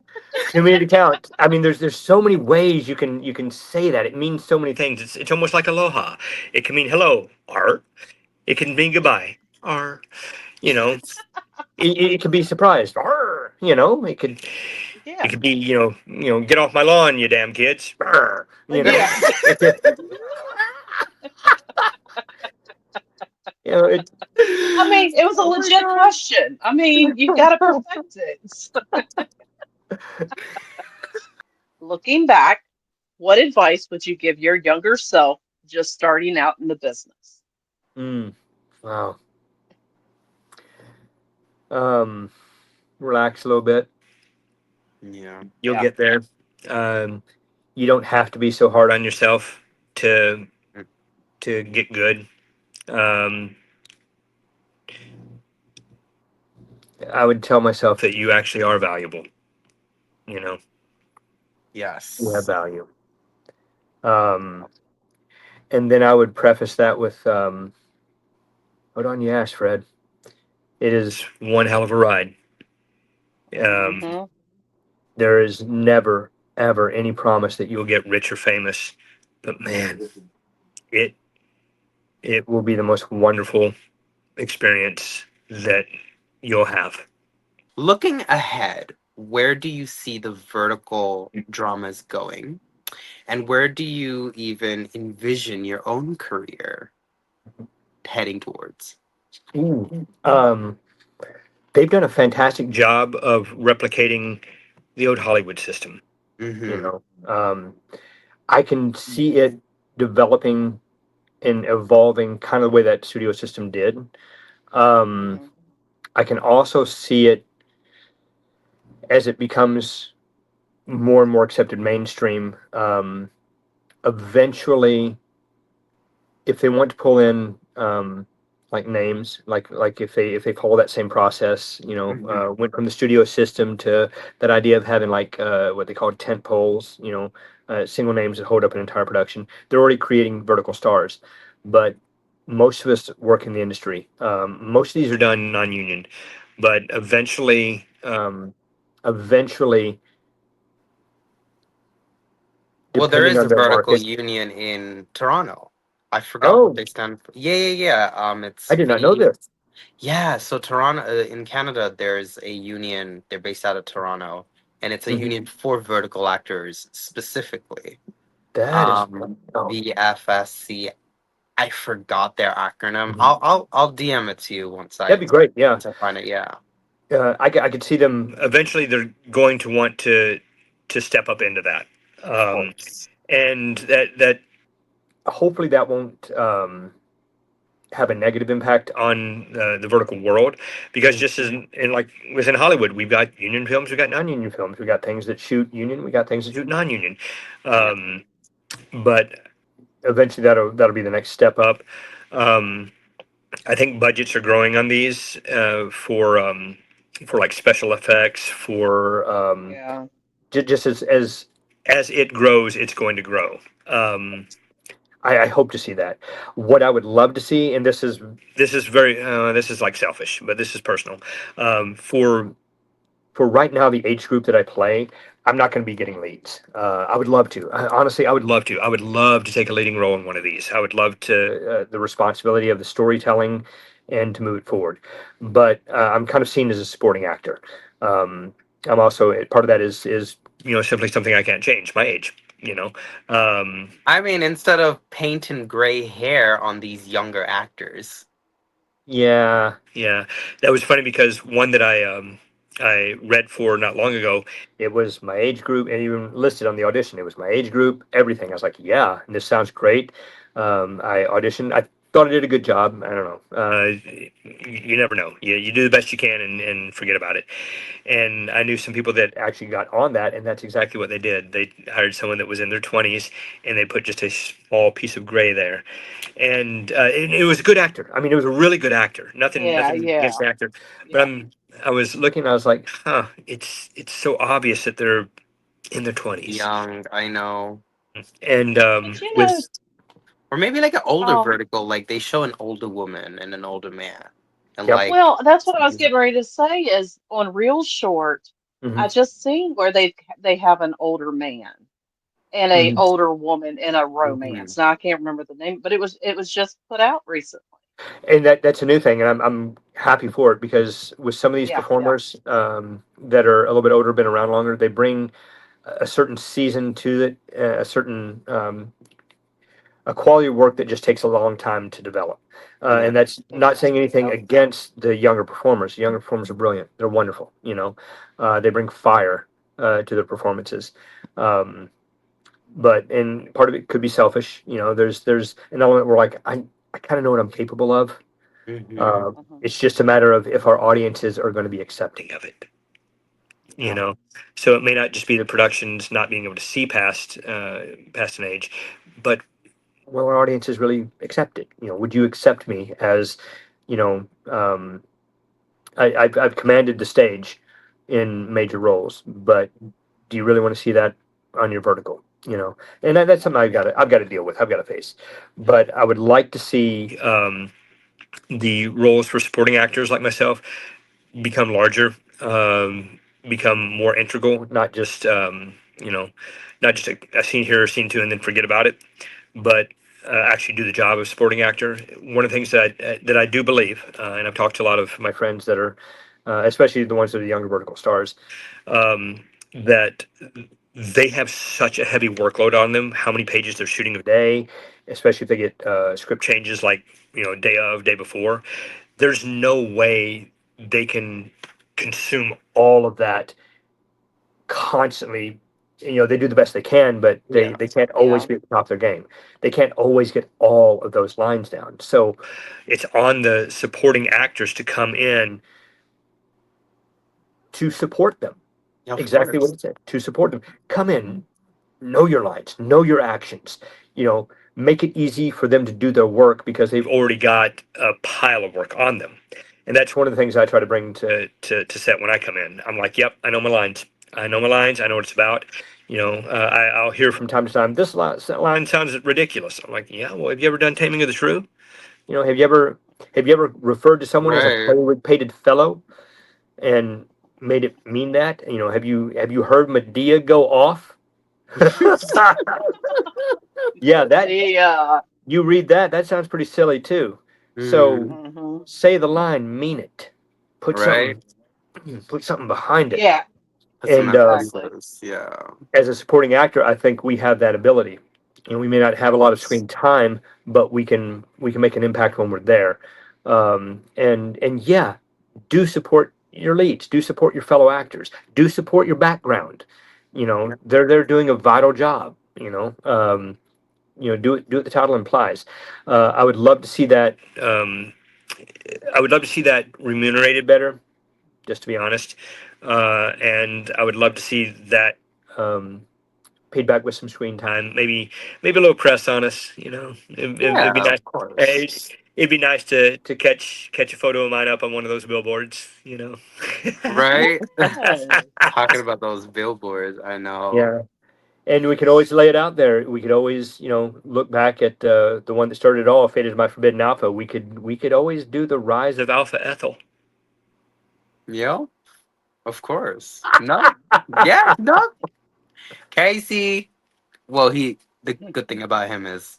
Too many to count. I mean, there's so many ways you can say that. It means so many things. It's almost like aloha. It can mean hello, art. It can mean goodbye, art. You know, it could be surprised, art. It Yeah. could be get off my lawn, you damn kids. Arr. Yeah. It could, it. I mean, it was a Oh my legit god. question. I mean, you've got to perfect it. Looking back, what advice would you give your younger self just starting out in the business? Mm, wow. Um, Relax a little bit. Yeah. You'll Yeah. get there. Um, you don't have to be so hard on yourself to to get good. Um, I would tell myself that you actually are valuable. You know, you have Yes. value. Um, and then I would preface that with, hold on, you asked, Fred. It is one hell of a ride. Hmm. There is never, ever any promise that you'll get rich or famous, but man, it it will be the most wonderful experience that you'll have. Looking ahead, where do you see the vertical dramas going? And where do you even envision your own career heading towards? Ooh. they've done a fantastic job of replicating the old Hollywood system. You Mm-hmm. know, I can see it developing and evolving kind of the way that studio system did. Um, Hmm. I can also see it as it becomes more and more accepted mainstream. Eventually, if they want to pull in like names, like if they follow that same process, Mm-hmm. went from the studio system to that idea of having like what they call tent poles, single names that hold up an entire production. They're already creating vertical stars, but most of us work in the industry. Most of these are done non-union, but eventually, Well, there depending is on a their vertical market. union in Toronto. I forgot what Oh, they stand for. Yeah, yeah, yeah. It's I did not know the this. yeah. So Toronto in Canada, there's a union. They're based out of Toronto, and it's a Mhm. union for vertical actors specifically. That is, Um, oh, VFSC. I forgot their acronym. mhm. I'll DM it to you That'd be great. Yeah, once I find it. Yeah, I could see them eventually. They're going to want to step up into that, of course. and that hopefully that won't have a negative impact on the vertical world, because just as in like within Hollywood, we've got union films, we've got non-union films, we got things that shoot union, we got things that shoot non-union, Yeah. um, but eventually that'll be the next step up. Um, I think budgets are growing on these for like special effects for Yeah. just as it grows, it's going to grow. I hope to see that. What I would love to see, and this is very this is like selfish, but this is personal. For right now, the age group that I play, I'm not going to be getting leads. I would love to. Honestly, I would love to. I would love to take a leading role in one of these. I would love to the responsibility of the storytelling and to move it forward. But I'm kind of seen as a supporting actor. Um, I'm also part of that is simply something I can't change. My age. You know. Um, I mean, instead of painting gray hair on these younger actors. Yeah, yeah. That was funny because one that I read for not long ago, it was my age group, and even listed on the audition. It was my age group, everything. I was like, yeah, and this sounds great. I auditioned. I thought I did a good job. I don't know. You never know. You do the best you can and forget about it. And I knew some people that actually got on that, and that's exactly what they did. They hired someone that was in their 20s, and they put just a small piece of gray there, and it was a good actor. I mean, it was a really good actor. Yeah. Nothing against Yeah. the actor, but Yeah. I was looking. I was like, huh. It's so obvious that they're in their 20s, Young, I know. and But with Or maybe like an older um, vertical, like they show an older woman and an older man. And yep. like, well, that's what I was getting ready to say is on Real Short, I Hmm. just seen where they have an older man and a Hmm. older woman in a mhm, romance. Now I can't remember the name, but it was just put out recently. And that's a new thing, and I'm happy for it, because with some of these Yeah, yeah, performers that are a little bit older, been around longer, they bring a certain season to it, a certain a quality of work that just takes a long time to develop. yeah, And that's not saying exactly. anything Yep. against the younger performers. The younger performers are brilliant. They're wonderful. They bring fire to their performances. Um, and part of it could be selfish. There's an element where like I kind of know what I'm capable of. hmm, It's just a matter of if our audiences are going to be accepting of it. you yeah, know so it may not just be the productions not being able to see past an age, but will our audiences really accept it? Would you accept me as, you know I've commanded the stage in major roles, but do you really want to see that on your vertical? And that's Yeah. something I've got to deal with, I've got to face. But I would like to see the roles for supporting actors like myself become larger, become more integral, not just a scene here or scene two and then forget about it, but actually do the job of supporting actor. One of the things that I do believe, and I've talked to a lot of my friends that are, especially the ones that are younger vertical stars, that they have such a heavy workload on them. How many pages they're shooting a day, especially if they get script changes like day of, day before. There's no way. they can consume all of that constantly. They do the best they can, but they, Yeah. they can't always Yeah. be at the top of their game. They can't always get all of those lines down. So it's on the supporting actors to come in to support them. Of Exactly what course. it said. To support them. Come in, know your lines, know your actions. Make it easy for them to do their work because they've already got a pile of work on them. And that's one of the things I try to bring to set when I come in. I'm like, yep, I know my lines. I know my lines. I know what it's about. I'll hear from time to time, this line sounds ridiculous. I'm like, yeah, well, have you ever done Taming of the Shrew? Have you ever referred to someone as a Right. pated fellow and made it mean that? Have you heard Medea go off? Yeah, that Yeah. you read that sounds pretty silly too. So Mm, Hmm. say the line, mean it. Put right. something put something behind it. Yeah. Put some And Exactly. emphasis. Yeah. as a supporting actor, I think we have that ability. We may not have a lot of Yes. screen time, but we can make an impact when we're there. And yeah, do support your leads, do support your fellow actors, do support your background. Yeah. They're doing a vital job. Do what the title implies. I would love to see that. I would love to see that remunerated better, just to be honest. And I would love to see that um, paid back with some screen time. Maybe a little press on us. It'd be Yeah, nice. of course. Hey, it'd be nice to catch a photo of mine up on one of those billboards. Right? Yes. Talking about those billboards, I know. Yeah. And we could always lay it out there. We could always, look back at the one that started it all, Fate is My Forbidden Alpha. We could always do the rise of Alpha Ethel. Yeah, of course. No. Yeah, no. Casey. Well, the good thing about him is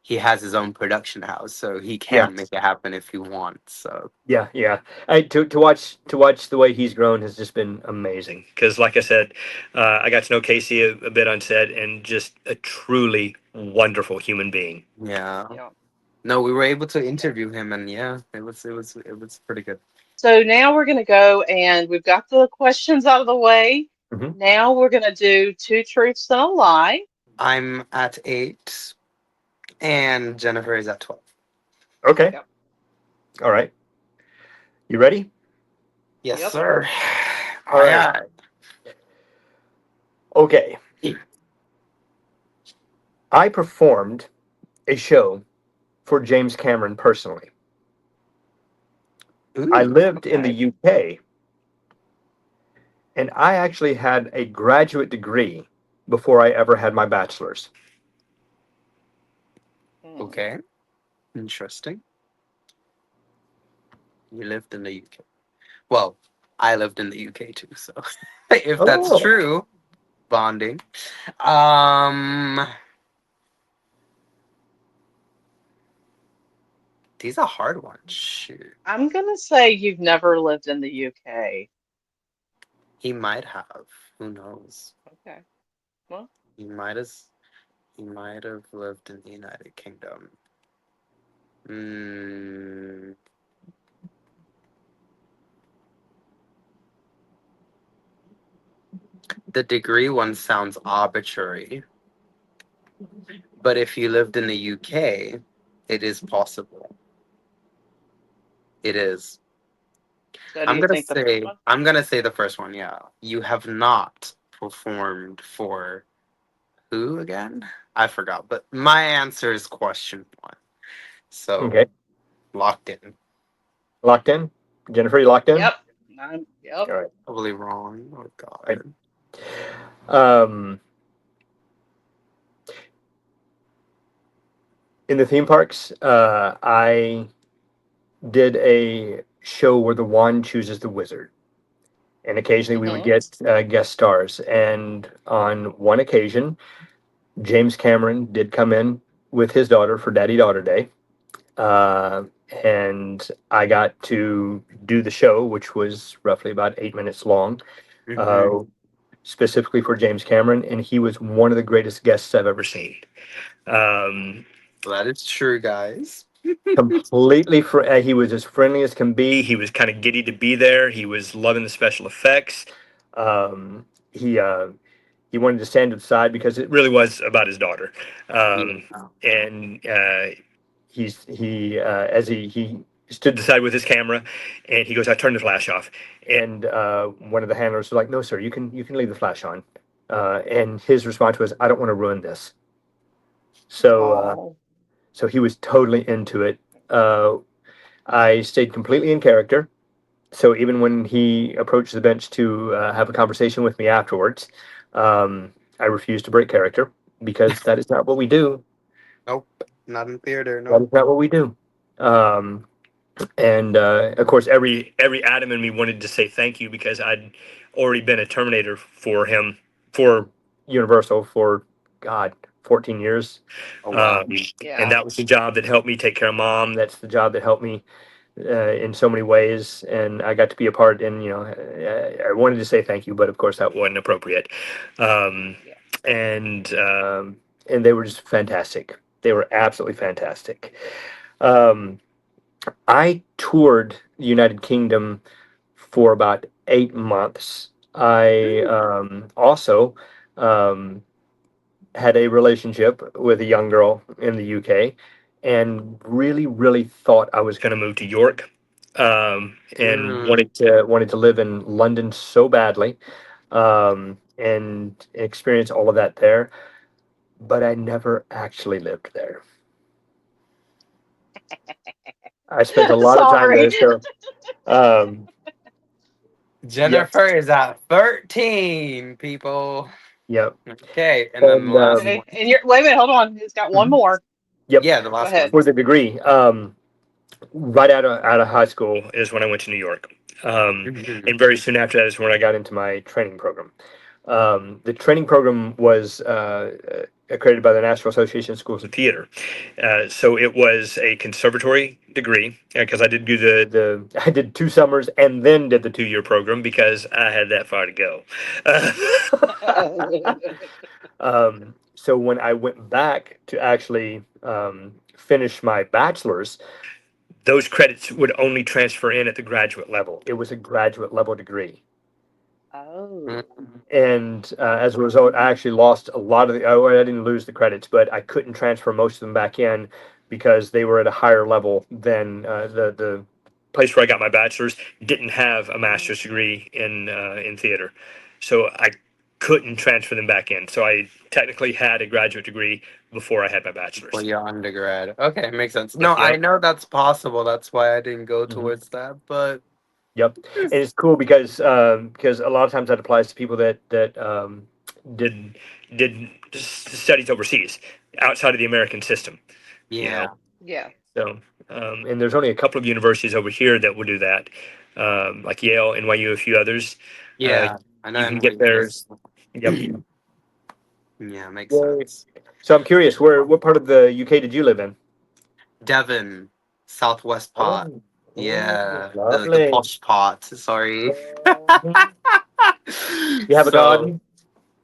he has his own production house, so he Yeah, can make it happen if he wants. So yeah, yeah. To watch the way he's grown has just been amazing. Because, like I said, I got to know Casey a bit on set, and just a truly wonderful human being. yeah. Yeah. No, we were able to interview him, and yeah, it was pretty good. So now we're going to go and we've got the questions out of the way. Hmm. Now we're going to do two truths and a lie. I'm at 8, and Jennifer is at 12. Okay, Yep. all right. You ready? Yes, Yep. sir. All right. Aye, Okay. aye. I performed a show for James Cameron personally. I Ooh, lived in the okay. UK, and I actually had a graduate degree before I ever had my bachelor's. Hmm. Okay. Interesting. You lived in the UK. Well, I lived in the UK too, so if that's Oh. true, bonding. Um, these are hard ones. Shoot. I'm going to say you've never lived in the UK. He might have. Who knows? Okay. Well, He might have. He might have lived in the United Kingdom. Mm, the degree one sounds arbitrary, but if you lived in the UK, it is possible. It is. so do you think the first one? I'm gonna say the first one. Yeah, you have not performed for who again? I forgot, but my answer is question one. Okay. So locked in. Locked in? Jennifer, you locked in? Yep. Yep. All right. Probably wrong. Oh All God. right. In the theme parks, I did a show where the wand chooses the wizard. And occasionally we would Hmm. get guest stars. And on one occasion, James Cameron did come in with his daughter for Daddy Daughter Day. Uh, and I got to do the show, which was roughly about 8 minutes long, Mm-hmm. uh, specifically for James Cameron. And he was one of the greatest guests I've ever seen. Um, That is true, guys. completely he was as friendly as can be. He was kind of giddy to be there. He was loving the special effects. Um, he wanted to stand to the side because it really was about his daughter. Yeah. And he as he stood to the side with his camera, and he goes, "I turned the flash off." And one of the handlers was like, "No, sir, you can leave the flash on." And his response was, "I don't want to ruin this." So Oh, so he was totally into it. Uh, I stayed completely in character. So even when he approached the bench to have a conversation with me afterwards, I refused to break character because that is not what we do. Nope. Not in theater. That Nope. is not what we do. Um, and of course, every atom in me wanted to say thank you because I'd already been a Terminator for him for Universal for God 14 years. Oh wow. Um, and yeah. that was the job that helped me take care of mom. That's the job that helped me in so many ways, and I got to be a part. And I wanted to say thank you, but of course that wasn't appropriate. Um, Yeah. and and they were just fantastic. They were absolutely fantastic. Um, I toured the United Kingdom for about 8 months. I Ooh. also um, had a relationship with a young girl in the UK and really, really thought I was going to move to York, and Mm. wanted to live in London so badly, and experience all of that there. But I never actually lived there. I spent a lot of time Sorry. there. So, um, yep, Jennifer is at 13, people. yep. Okay, and then the And last Okay. one. And you're wait a minute, hold on. It's got one mhm, more. yep, Yeah, the Go last one. ahead. for the degree. Right out of high school is when I went to New York. Mhm. And very soon after that is when I got into my training program. The training program was accredited by the National Association of Schools of Theater. So it was a conservatory degree because I did do the I did 2 summers and then did the 2 year program because I had that far to go. So when I went back to actually finish my bachelor's, those credits would only transfer in at the graduate level. It was a graduate level degree. Oh. Mhm. And as a result, I actually lost a lot of the. Oh, I didn't lose the credits, but I couldn't transfer most of them back in because they were at a higher level than the place where I got my bachelor's didn't have a master's degree in theater, so I couldn't transfer them back in. So I technically had a graduate degree before I had my For bachelor's. your undergrad. Okay, makes sense. No, Yep. I know that's possible. That's why I didn't go Mhm. towards that. But Yep, and it's cool because a lot of times that applies to people that did did studies overseas, outside of the American system. You know, yeah, Yeah. so and there's only a couple of universities over here that will do that, like Yale, NYU, a few others. Uh, yeah. I know you can get theirs. NYU. Yep. Yeah, makes Yay. sense. So I'm curious, what part of the UK did you live in? Devon, Southwest part. Oh, oh, Yeah, the lovely. posh part. Sorry. Mhm. You have a So garden?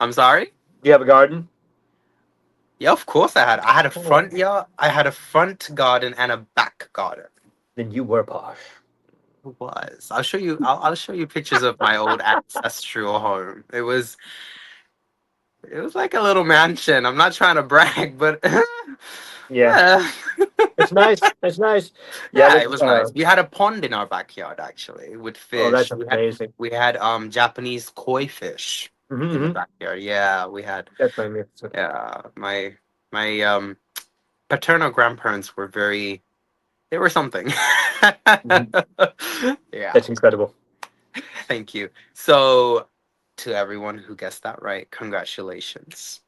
I'm sorry. Do you have a garden? Yeah, of course I had. I had a Oh, front yard. I had a front garden and a back garden. then you were posh. It was. I'll show you. I'll show you pictures of my old ancestral home. It was like a little mansion. I'm not trying to brag, but Yeah. yeah, It's nice. It's nice. Yeah, yeah, it was nice. We had a pond in our backyard actually with oh, that's fish. amazing. We had Japanese koi fish in the Mm-hmm. backyard. Yeah, we had. That's magnificent. Yeah, my paternal grandparents were very. They were something. Mhm. Yeah. That's incredible. Thank you. So, to everyone who guessed that right, congratulations.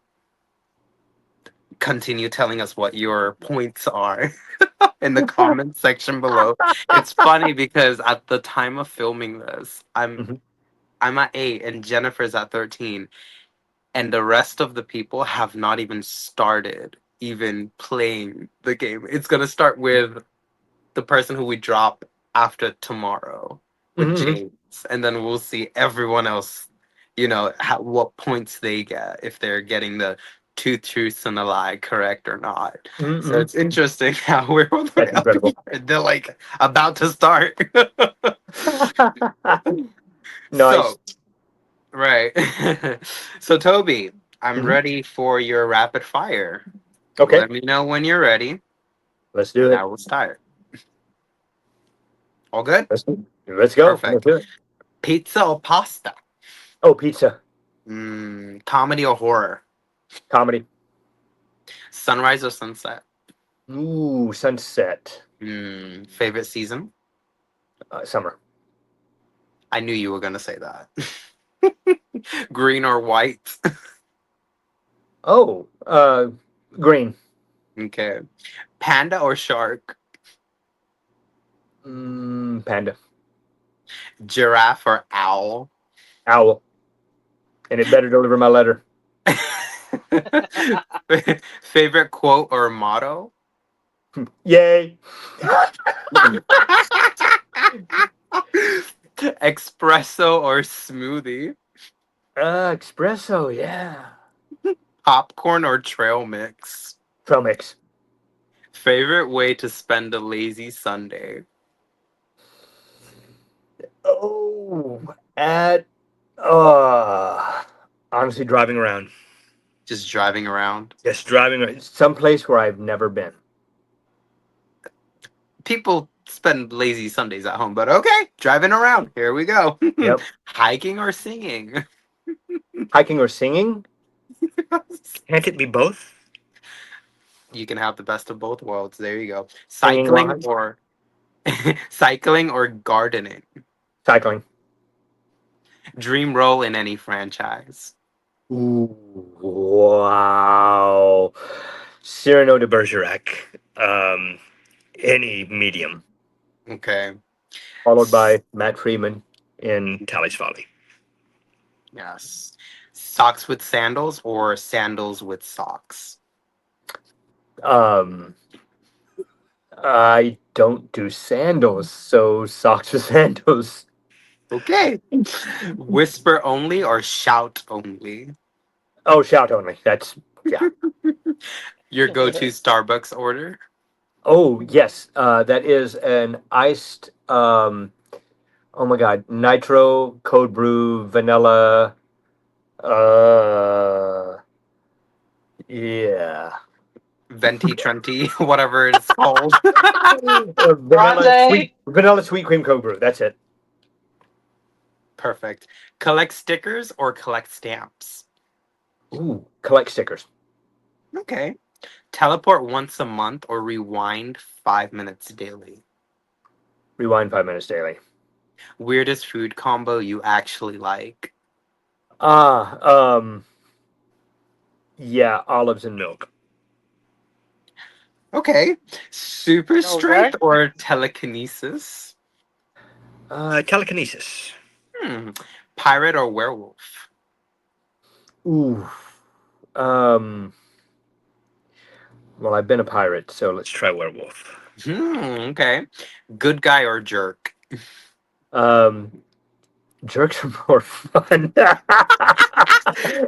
Continue telling us what your points are in the comment section below. It's funny because at the time of filming this, Hmm. I'm at 8 and Jennifer's at 13, and the rest of the people have not even started even playing the game. It's gonna start with the person who we drop after tomorrow with Hmm. James, and then we'll see everyone else. What points they get if they're getting the two truths and a lie, correct or not. So Mm-mm. it's interesting how we're That's up here. incredible. They're like about to start. Nice. So, right. So, Toby, I'm Mhm. ready for your rapid fire. Okay, Let me know when you're ready, let's do and it. I will start. All good? Let's go. Let's Perfect. do it. Pizza or pasta? Oh, pizza. Comedy or horror? Comedy. Sunrise or sunset? Ooh, sunset. Favorite season? Summer. I knew you were going to say that. Green or white? Oh, green. Okay. Panda or shark? Panda. Giraffe or owl? Owl. And it better deliver my letter. Favorite quote or motto? Yay. Espresso or smoothie? Espresso, yeah. Popcorn or trail mix? Trail mix. Favorite way to spend a lazy Sunday? Oh, at uh honestly driving around. Just driving around. Yes, driving around. Someplace where I've never been. People spend lazy Sundays at home, but okay, driving around. Here we go. Yep. Hiking or singing? Hiking or singing? Can't it be both? You can have the best of both worlds. There you go. Singing Cycling live? or cycling or gardening. Cycling. Dream role in any franchise. Ooh, wow. Cyrano de Bergerac. Any medium. Okay. Followed S- by Matt Freeman in Tally's Folly. Yes. Socks with sandals or sandals with socks. Um, I don't do sandals, so socks with sandals. Okay. Whisper only or shout only. Oh, shout only. That's yeah. Your go-to Starbucks order. Oh yes, that is an iced. Oh my God, nitro, cold brew, vanilla. Uh, yeah. Venti Trenti, whatever it's called. Grande. Vanilla sweet cream cold brew. That's it. Perfect. Collect stickers or collect stamps. Ooh, collect stickers. Okay. Teleport once a month or rewind 5 minutes daily. Rewind 5 minutes daily. Weirdest food combo you actually like. Ah, yeah, olives and milk. Okay. Super Okay. strength or telekinesis. Telekinesis. Hmm. Pirate or werewolf. Ooh. Um. Well, I've been a pirate, so let's try werewolf. Okay. Good guy or jerk. Um. Jerks are more fun.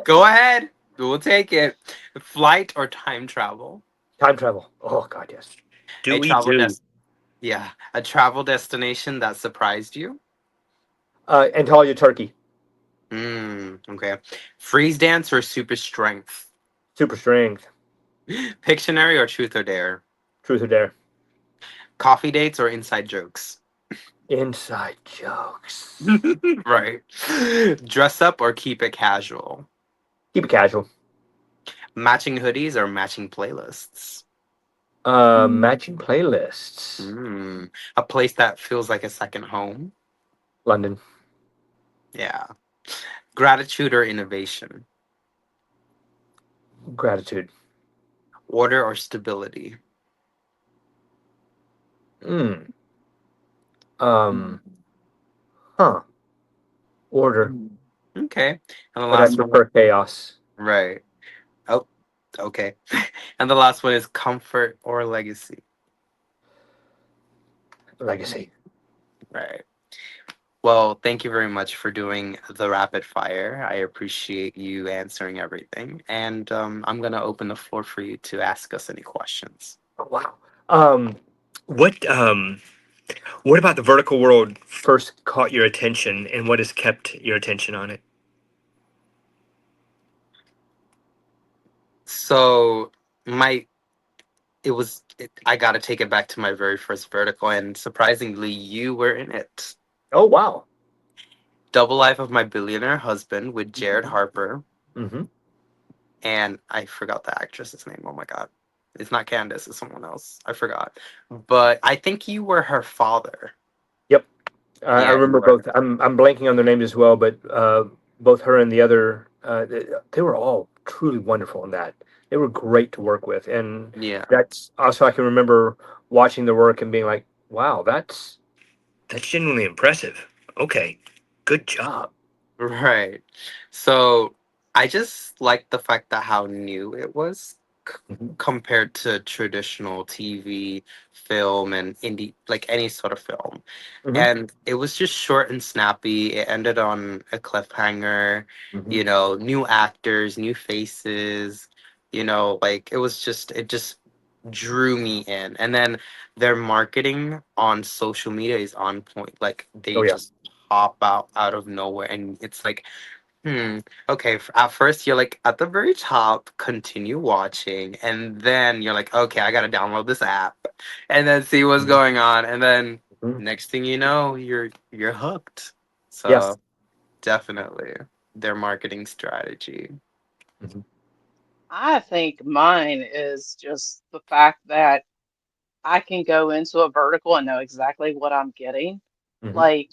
Go ahead. We'll take it. Flight or time travel. Time travel. Oh God, yes. A Do we travel do? des- yeah, a travel destination that surprised you. Antalya, Turkey. Okay. Freeze dance or super strength. Super strength. Pictionary or truth or dare. Truth or dare. Coffee dates or inside jokes. Inside jokes. Right. Dress up or keep it casual. Keep it casual. Matching hoodies or matching playlists. Matching playlists. A place that feels like a second home. London. Yeah. Gratitude or innovation. Gratitude. Order or stability. Mm. Um. Huh. Order. Okay. And the But I last one, prefer chaos. right. Oh, okay. And the last one is comfort or legacy. Legacy. Right. Well, thank you very much for doing the rapid fire. I appreciate you answering everything. And I'm going to open the floor for you to ask us any questions. Oh, wow. Um, what what about the vertical world first caught your attention, and what has kept your attention on it? So, my I got to take it back to my very first vertical, and surprisingly, you were in it. Oh, wow. Double Life of My Billionaire Husband with Jared Harper, Mm-hmm. and I forgot the actress's name. Oh my god. It's not Candace, it's someone else. I forgot. But I think you were her father. Yep. I Yeah, you remember were. both. I'm blanking on their names as well, but both her and the other, they were all truly wonderful in that. They were great to work with, and Yeah. that's also I can remember watching their work and being like, "Wow, that's genuinely impressive." Okay, good job. Right. So I just like the fact that how new it was Hmm. compared to traditional TV, film, and indie, like any sort of film. Hmm. And it was just short and snappy. It ended on a cliffhanger, Hmm. you know, new actors, new faces, you know, like it just drew me in. And then their marketing on social media is on point. Like they Oh yeah. just pop out of nowhere. And it's like, hmm. Okay. At first, you're like at the very top, continue watching, and then you're like, okay, I gotta download this app, and then see what's Hmm. going on, and then Hmm. next thing you know, you're hooked. Yes. So definitely their marketing strategy. Hmm. I think mine is just the fact that I can go into a vertical and know exactly what I'm getting. Hmm. Like,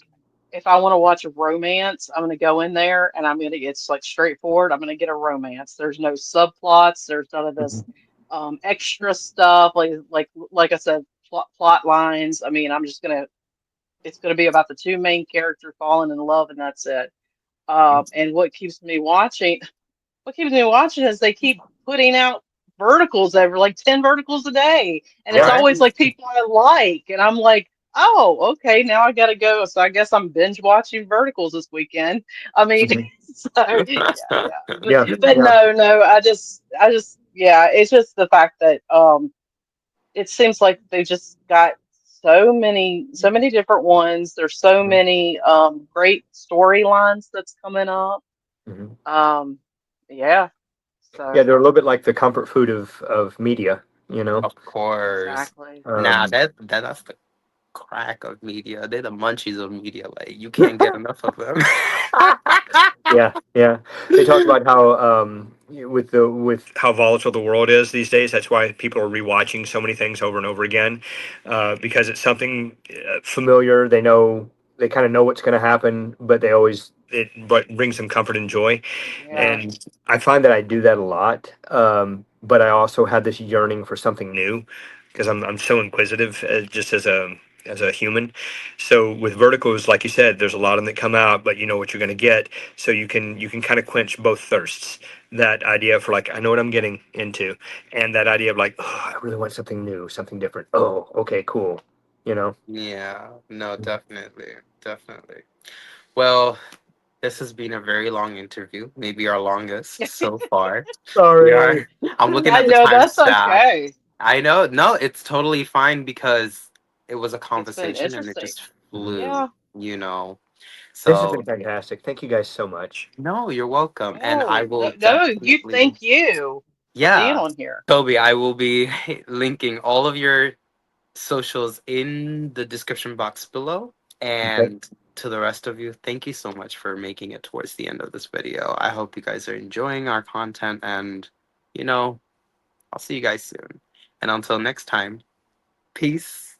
if I want to watch a romance, I'm going to go in there and I'm going to, it's like straightforward. I'm going to get a romance. There's no subplots. There's none of this Hmm. extra stuff. Like I said, plot lines. I mean, it's going to be about the two main characters falling in love and that's it. And what keeps me watching is they keep putting out verticals over like 10 verticals a day. And it's Right. always like people I like. And I'm like, oh, okay, now I gotta go. So I guess I'm binge watching verticals this weekend. I mean, Hmm. so yeah. But, Yeah. but Yeah. no, yeah, it's just the fact that it seems like they just got so many different ones. There's so Hmm. many great storylines that's coming up. Hmm. Um, yeah. Yeah, So they're a little bit like the comfort food of media. You know. Of course. exactly. Nah, Um, that's the crack of media. They're the munchies of media. Like you can't get enough of them. Yeah, yeah. They talk about how with how volatile the world is these days. That's why people are rewatching so many things over and over again, because it's something familiar. They kind of know what's going to happen, but but brings them comfort and joy. Yeah. And I find that I do that a lot. But I also have this yearning for something new because I'm so inquisitive just as a human. So with verticals, like you said, there's a lot of them that come out, but you know what you're going to get, so you can kind of quench both thirsts. That idea for like I know what I'm getting into, and that idea of like, oh, I really want something new, something different. Oh, okay, cool. You know. Yeah, no, definitely. Definitely. Well, this has been a very long interview, maybe our longest so far. We Sorry. are, I'm looking I at the know that's timestamp. okay. I know, no, it's totally fine because it was a It's been conversation and it interesting. just Mhm. flew, Yeah. you know. This has been So, fantastic. Thank you guys so much. no, you're welcome. And I Oh, will no, you definitely, thank you for being yeah, on here. Toby, I will be linking all of your socials in the description box below. Okay. And to the rest of you, thank you so much for making it towards the end of this video. I hope you guys are enjoying our content and, you know, I'll see you guys soon. And until next time, peace.